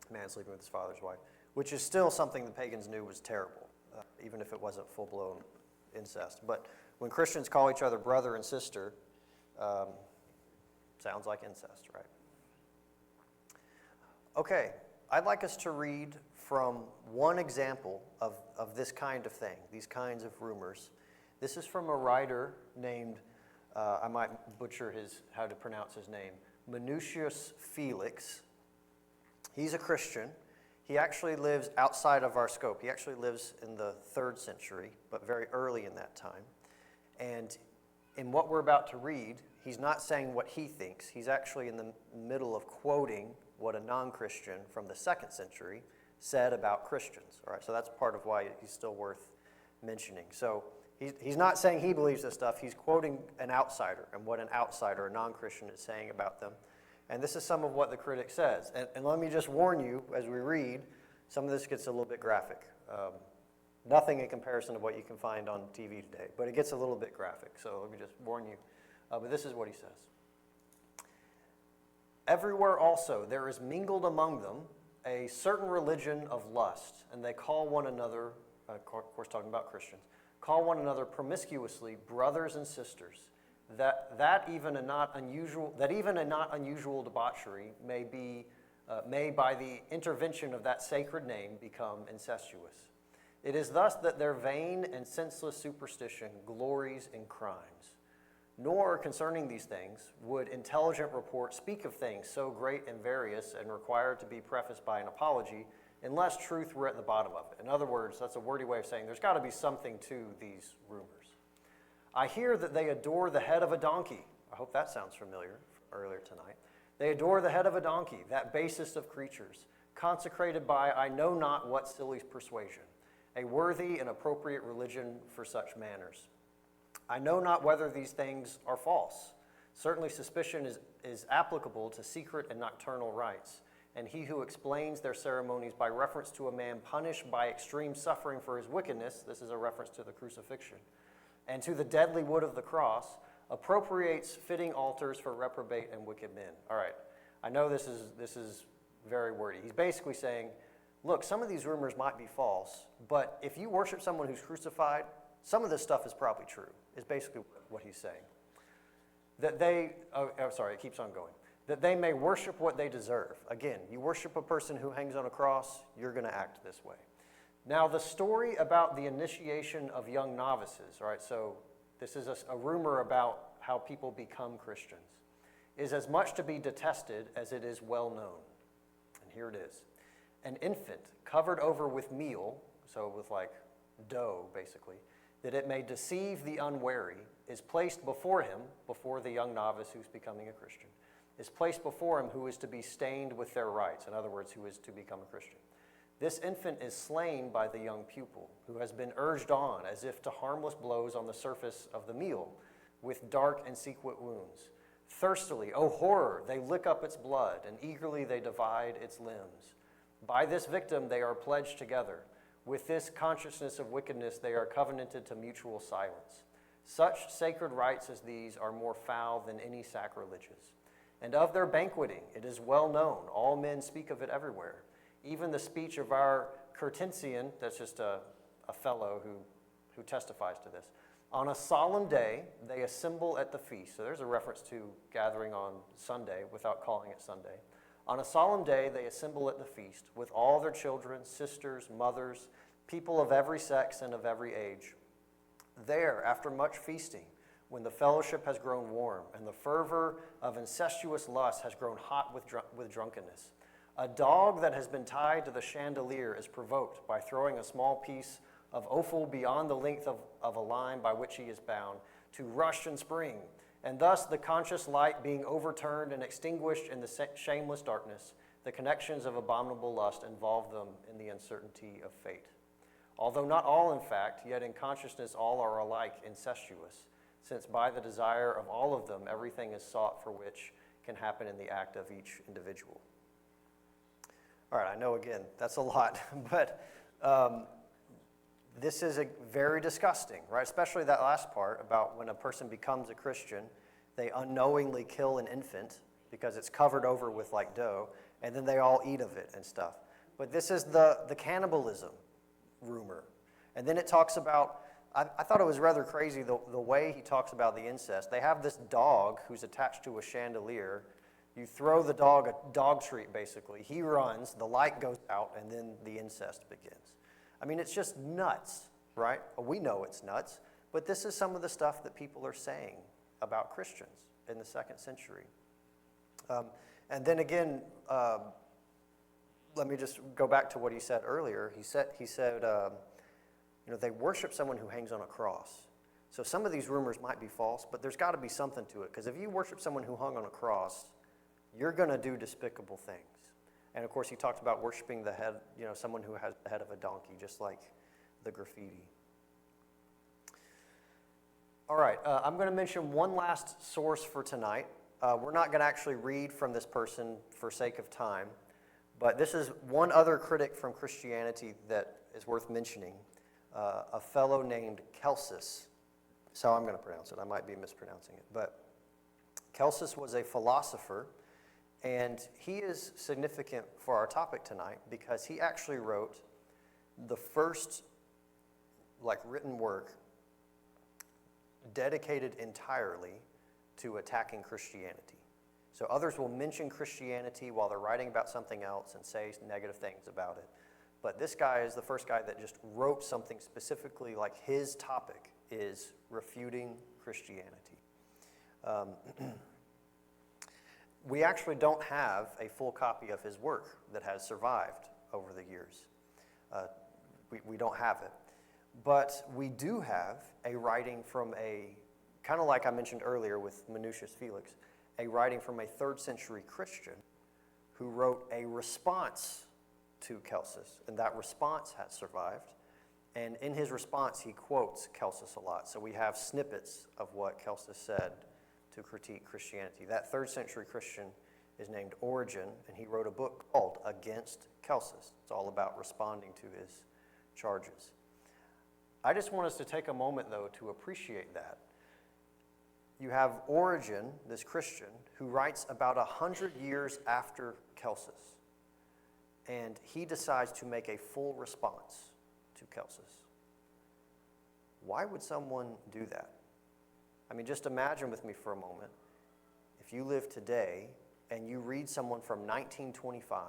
a man sleeping with his father's wife, which is still something the pagans knew was terrible, even if it wasn't full-blown incest. But when Christians call each other brother and sister, sounds like incest, right? Okay, I'd like us to read from one example of this kind of thing, these kinds of rumors. This is from a writer named, I might butcher how to pronounce his name, Minucius Felix. He's a Christian. He actually lives outside of our scope. He actually lives in the 3rd century, but very early in that time. And in what we're about to read, he's not saying what he thinks. He's actually in the middle of quoting what a non-Christian from the 2nd century said about Christians. All right, so that's part of why he's still worth mentioning. So he's not saying he believes this stuff. He's quoting an outsider and what an outsider, a non-Christian, is saying about them. And this is some of what the critic says. And let me just warn you, as we read, some of this gets a little bit graphic. Nothing in comparison to what you can find on TV today, but it gets a little bit graphic. So let me just warn you. But this is what he says. Everywhere also there is mingled among them a certain religion of lust, and they call one another, of course talking about Christians, call one another promiscuously brothers and sisters, that even a not unusual debauchery may by the intervention of that sacred name become incestuous. It is thus that their vain and senseless superstition glories in crimes. Nor concerning these things would intelligent report speak of things so great and various and required to be prefaced by an apology, unless truth were at the bottom of it. In other words, that's a wordy way of saying there's got to be something to these rumors. I hear that they adore the head of a donkey. I hope that sounds familiar earlier tonight. They adore the head of a donkey, that basest of creatures, consecrated by I know not what silly persuasion, a worthy and appropriate religion for such manners. I know not whether these things are false. Certainly suspicion is applicable to secret and nocturnal rites, and he who explains their ceremonies by reference to a man punished by extreme suffering for his wickedness, this is a reference to the crucifixion, and to the deadly wood of the cross, appropriates fitting altars for reprobate and wicked men. All right, I know this is very wordy. He's basically saying, look, some of these rumors might be false, but if you worship someone who's crucified, some of this stuff is probably true, is basically what he's saying. That it keeps on going. That they may worship what they deserve. Again, you worship a person who hangs on a cross, you're going to act this way. Now, the story about the initiation of young novices, right, so this is a rumor about how people become Christians, is as much to be detested as it is well known. And here it is. An infant covered over with meal, so with like dough, basically, that it may deceive the unwary, is placed before him, before the young novice who's becoming a Christian, is placed before him who is to be stained with their rites, in other words, who is to become a Christian. This infant is slain by the young pupil, who has been urged on as if to harmless blows on the surface of the meal, with dark and secret wounds. Thirstily, oh horror, they lick up its blood, and eagerly they divide its limbs. By this victim they are pledged together. With this consciousness of wickedness, they are covenanted to mutual silence. Such sacred rites as these are more foul than any sacrileges. And of their banqueting, it is well known. All men speak of it everywhere. Even the speech of our Curtensian, that's just a fellow who testifies to this. On a solemn day, they assemble at the feast. So there's a reference to gathering on Sunday without calling it Sunday. On a solemn day, they assemble at the feast with all their children, sisters, mothers, people of every sex and of every age. There, after much feasting, when the fellowship has grown warm and the fervor of incestuous lust has grown hot with drunkenness, A dog that has been tied to the chandelier is provoked by throwing a small piece of offal beyond the length of a line by which he is bound, to rush and spring, and thus the conscious light being overturned and extinguished in the shameless darkness, the connections of abominable lust involve them in the uncertainty of fate. Although not all in fact, yet in consciousness all are alike incestuous, since by the desire of all of them everything is sought for which can happen in the act of each individual. All right, I know again, that's a lot, but this is very disgusting, right? Especially that last part about when a person becomes a Christian, they unknowingly kill an infant because it's covered over with like dough, and then they all eat of it and stuff. But this is the cannibalism rumor. And then it talks about, I thought it was rather crazy the way he talks about the incest. They have this dog who's attached to a chandelier. You throw the dog a dog treat, basically. He runs, the light goes out, and then the incest begins. I mean, it's just nuts, right? We know it's nuts, but this is some of the stuff that people are saying about Christians in the 2nd century. And then again, let me just go back to what he said earlier. He said, they worship someone who hangs on a cross. So some of these rumors might be false, but there's got to be something to it, because if you worship someone who hung on a cross, you're going to do despicable things. And of course, he talked about worshiping the head, someone who has the head of a donkey, just like the graffiti. All right, I'm going to mention one last source for tonight. We're not going to actually read from this person for sake of time, but this is one other critic from Christianity that is worth mentioning, a fellow named Celsus. So I'm going to pronounce it. I might be mispronouncing it. But Celsus was a philosopher, and he is significant for our topic tonight because he actually wrote the first written work dedicated entirely to attacking Christianity. So others will mention Christianity while they're writing about something else and say negative things about it. But this guy is the first guy that just wrote something specifically like his topic is refuting Christianity. We actually don't have a full copy of his work that has survived over the years. We don't have it. But we do have a writing from kind of like I mentioned earlier with Minucius Felix, a writing from a 3rd century Christian who wrote a response to Celsus, and that response has survived. And in his response, he quotes Celsus a lot. So we have snippets of what Celsus said to critique Christianity. That 3rd century Christian is named Origen, and he wrote a book called Against Celsus. It's all about responding to his charges. I just want us to take a moment, though, to appreciate that. You have Origen, this Christian, who writes about 100 years after Celsus, and he decides to make a full response to Celsus. Why would someone do that? I mean, just imagine with me for a moment, if you live today and you read someone from 1925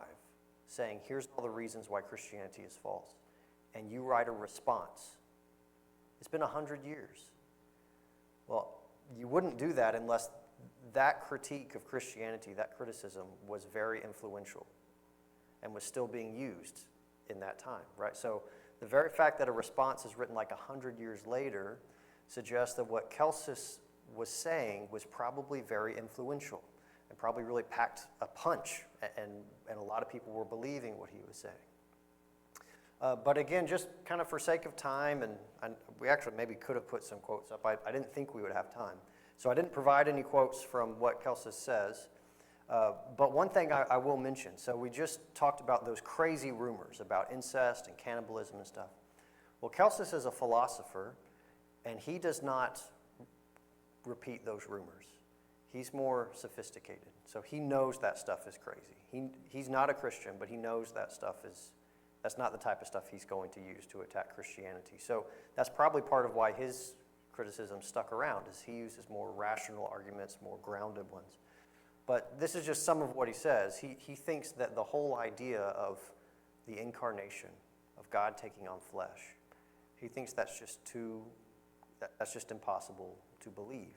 saying, here's all the reasons why Christianity is false, and you write a response. It's been 100 years. Well, you wouldn't do that unless that critique of Christianity, that criticism, was very influential and was still being used in that time, right? So the very fact that a response is written 100 years later suggests that what Celsus was saying was probably very influential and probably really packed a punch, and a lot of people were believing what he was saying. But again, just kind of for sake of time, and we actually maybe could have put some quotes up. I didn't think we would have time. So I didn't provide any quotes from what Celsus says. But one thing I will mention, so we just talked about those crazy rumors about incest and cannibalism and stuff. Well, Celsus is a philosopher, and he does not repeat those rumors. He's more sophisticated. So he knows that stuff is crazy. He's not a Christian, but he knows that's not the type of stuff he's going to use to attack Christianity. So that's probably part of why his criticism stuck around, is he uses more rational arguments, more grounded ones. But this is just some of what he says. He thinks that the whole idea of the incarnation, of God taking on flesh, he thinks that's just impossible to believe.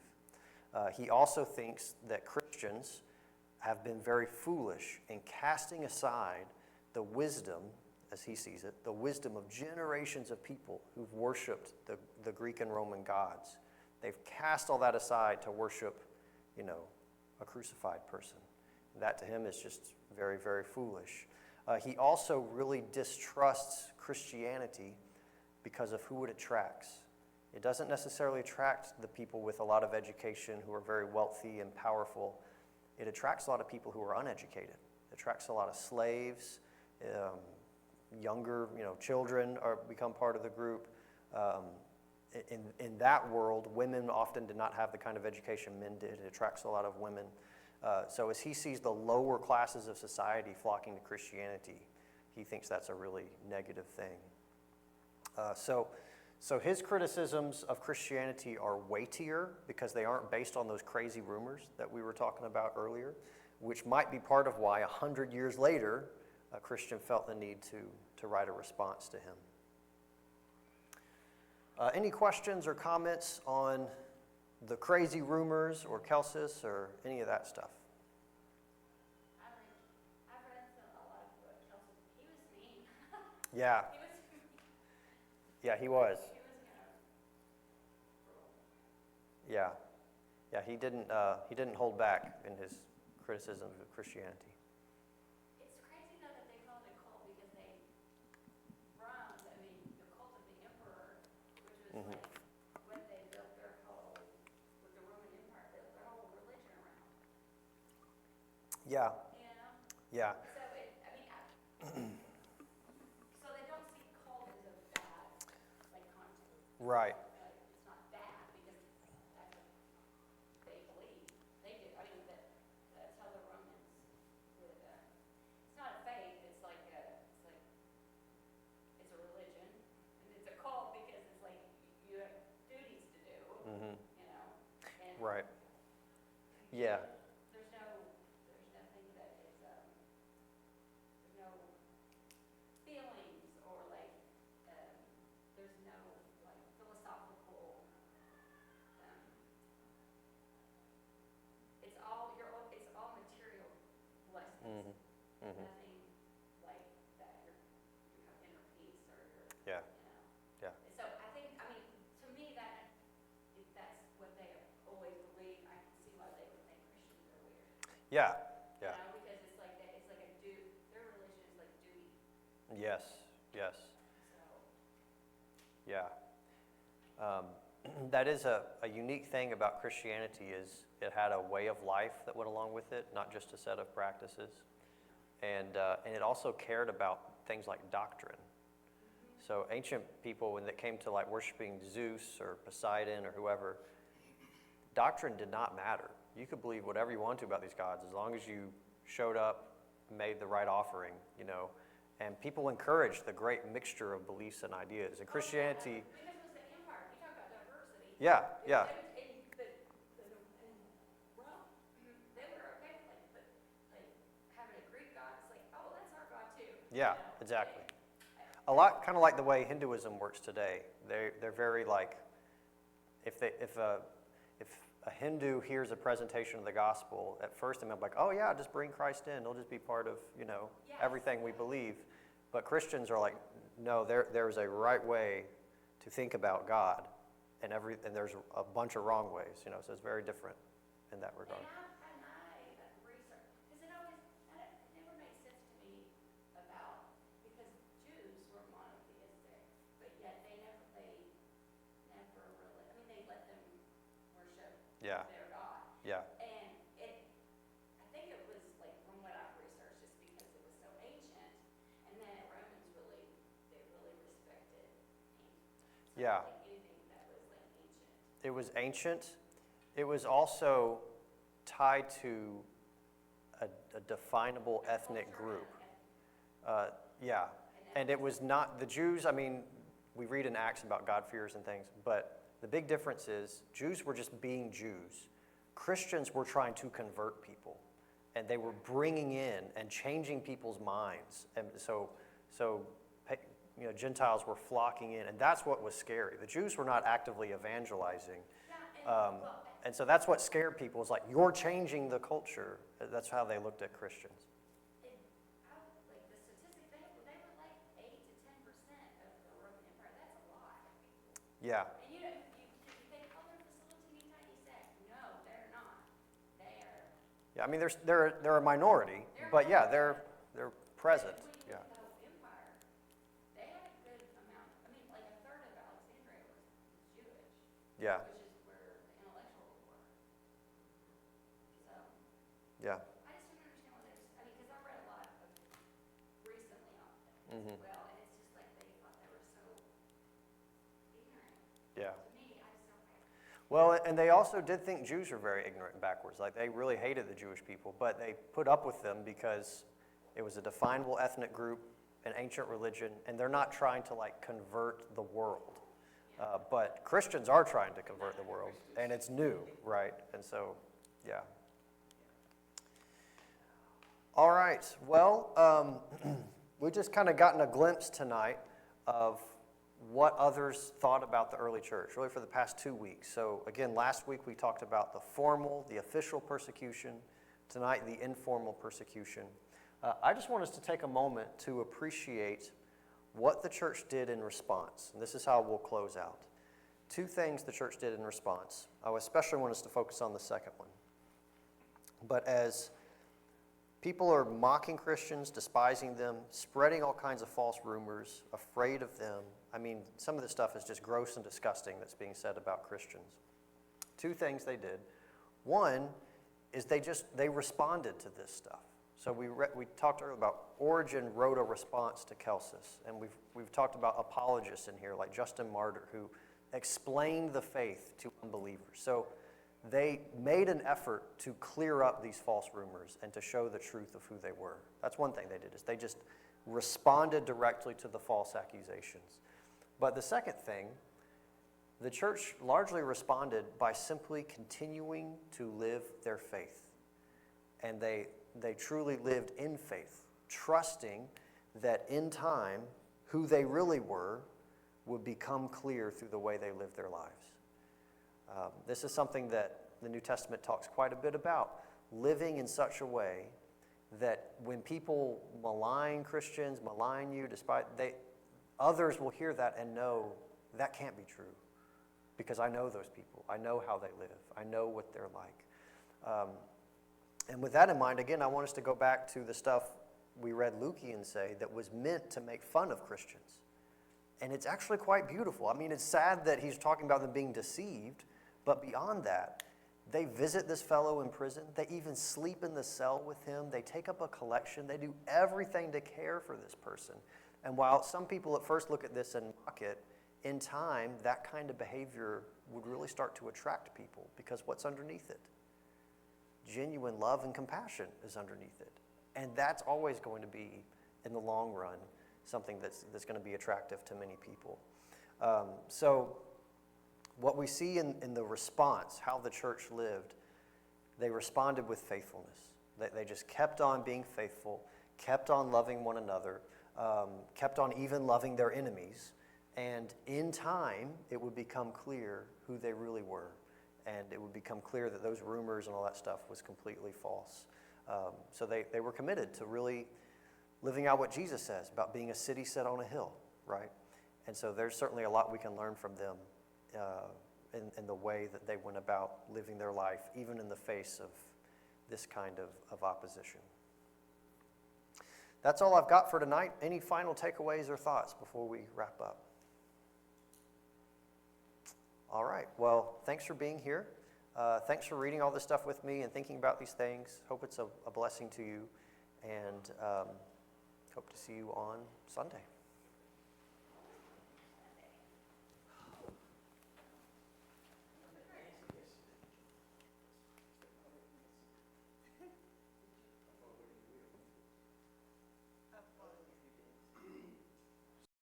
He also thinks that Christians have been very foolish in casting aside the wisdom, as he sees it, the wisdom of generations of people who've worshiped the Greek and Roman gods. They've cast all that aside to worship, a crucified person. And that to him is just very, very foolish. He also really distrusts Christianity because of who it attracts. It doesn't necessarily attract the people with a lot of education who are very wealthy and powerful. It attracts a lot of people who are uneducated. It attracts a lot of slaves, younger, children become part of the group. In that world, women often did not have the kind of education men did. It attracts a lot of women. So as he sees the lower classes of society flocking to Christianity, he thinks that's a really negative thing. So his criticisms of Christianity are weightier because they aren't based on those crazy rumors that we were talking about earlier, which might be part of why 100 years later, a Christian felt the need to write a response to him. Any questions or comments on the crazy rumors or Celsus or any of that stuff? I've read a lot of what Kelsey, he was mean. Yeah, He was mean. yeah, he was. He was kind of cruel. Yeah, he didn't hold back in his criticism of Christianity. It's crazy though that they call it a cult because Rome, the cult of the emperor, which was like what they built their whole, with the Roman Empire, built their whole religion around. Yeah, You know? yeah, So so they don't see cult as a bad, concept. right. It's not bad because that's what they believe. They do. That's how the Romans would. It's not a faith. It's it's a religion, and it's a cult because it's like you have duties to do. Mm-hmm. And Right. Yeah. There's nothing that is there's no feelings or there's no philosophical it's all material blessings. Mm-hmm. Mm-hmm. Nothing like that you have inner peace or Yeah. Yeah. So to me if that's what they always believe, I can see why they would think Christians are weird. Yeah. Yeah. Because it's like that. It's like their religion is like duty. Yes. Yes. So Yeah. That is a unique thing about Christianity is it had a way of life that went along with it, not just a set of practices. And it also cared about things like doctrine. So ancient people, when it came to worshiping Zeus or Poseidon or whoever, doctrine did not matter. You could believe whatever you want to about these gods as long as you showed up, made the right offering, And people encouraged the great mixture of beliefs and ideas. And Christianity, because it was the empire. You talk about diversity. yeah. In Rome, they were okay with having a Greek god. It's like, oh, that's our god too. Yeah, exactly. A lot kind of like the way Hinduism works today. They're very if a Hindu hears a presentation of the gospel, at first they might be like, oh yeah, just bring Christ in. He'll just be part of everything we believe. But Christians are like, no, there's a right way to think about God, and there's a bunch of wrong ways. So it's very different in that regard. And I researched, because it never made sense to me because Jews were monotheistic, but yet they never really, they let them worship Yeah. their God. Yeah. And I think it was from what I've researched, just because it was so ancient, and then Romans they really respected ancient. Yeah. Anything that was ancient. It was ancient. It was also tied to a definable ethnic group. Yeah. And it was not the Jews. We read in Acts about God-fearers and things, but the big difference is Jews were just being Jews. Christians were trying to convert people, and they were bringing in and changing people's minds. And so Gentiles were flocking in, and that's what was scary. The Jews were not actively evangelizing. Yeah, and And so that's what scared people, is like, you're changing the culture. That's how they looked at Christians. Like the statistics, they were like 8 to 10% of the Roman Empire. That's a lot of people. Yeah, And you know, you think, oh, they're this little teeny tiny sect. No, they're not. They are. yeah. I mean, they're a minority, but yeah, they're present. When you Yeah, look at the whole empire, they had a good amount. I mean, like a third of Alexandria was Jewish, yeah, which is where the intellectuals were. So. yeah. I just don't understand why there's, I mean, because I read a lot of recently on them Mhm. as well, and it's just like they thought they were so ignorant. Yeah. To me, I just don't get it. Well, and they also did think Jews were very ignorant and backwards. Like, they really hated the Jewish people, but they put up with them because it was a definable ethnic group, an ancient religion, and they're not trying to, like, convert the world. But Christians are trying to convert the world, and it's new, right? And so, yeah. All right, well, we've just kind of gotten a glimpse tonight of what others thought about the early church, really for the past 2 weeks. So again, last week we talked about the formal, the official persecution. Tonight, the informal persecution. I just want us to take a moment to appreciate what the church did in response. And this is how we'll close out. 2 things the church did in response. I especially want us to focus on the second one. But as people are mocking Christians, despising them, spreading all kinds of false rumors, afraid of them. I mean, some of this stuff is just gross and disgusting that's being said about Christians. 2 things they did. One is they responded to this stuff. So we talked earlier about Origen wrote a response to Celsus, and we've talked about apologists in here like Justin Martyr, who explained the faith to unbelievers. So they made an effort to clear up these false rumors and to show the truth of who they were. That's one thing they did, is they just responded directly to the false accusations. But the second thing, the church largely responded by simply continuing to live their faith. And they truly lived in faith, trusting that in time, who they really were would become clear through the way they lived their lives. This is something that the New Testament talks quite a bit about, living in such a way that when people malign Christians, malign you, others will hear that and know that can't be true, because I know those people. I know how they live. I know what they're like. And with that in mind, again, I want us to go back to the stuff we read Lucian say that was meant to make fun of Christians. And it's actually quite beautiful. I mean, it's sad that he's talking about them being deceived, but beyond that, they visit this fellow in prison. They even sleep in the cell with him. They take up a collection. They do everything to care for this person. And while some people at first look at this and mock it, in time, that kind of behavior would really start to attract people, because what's underneath it? Genuine love and compassion is underneath it. And that's always going to be, in the long run, something that's going to be attractive to many people. So what we see in the response, how the church lived, they responded with faithfulness. They just kept on being faithful, kept on loving one another, kept on even loving their enemies. And in time, it would become clear who they really were. And it would become clear that those rumors and all that stuff was completely false. So they were committed to really living out what Jesus says about being a city set on a hill, right? And so there's certainly a lot we can learn from them in the way that they went about living their life, even in the face of this kind of opposition. That's all I've got for tonight. Any final takeaways or thoughts before we wrap up? All right. Well, thanks for being here. Thanks for reading all this stuff with me and thinking about these things. Hope it's a blessing to you, and hope to see you on Sunday.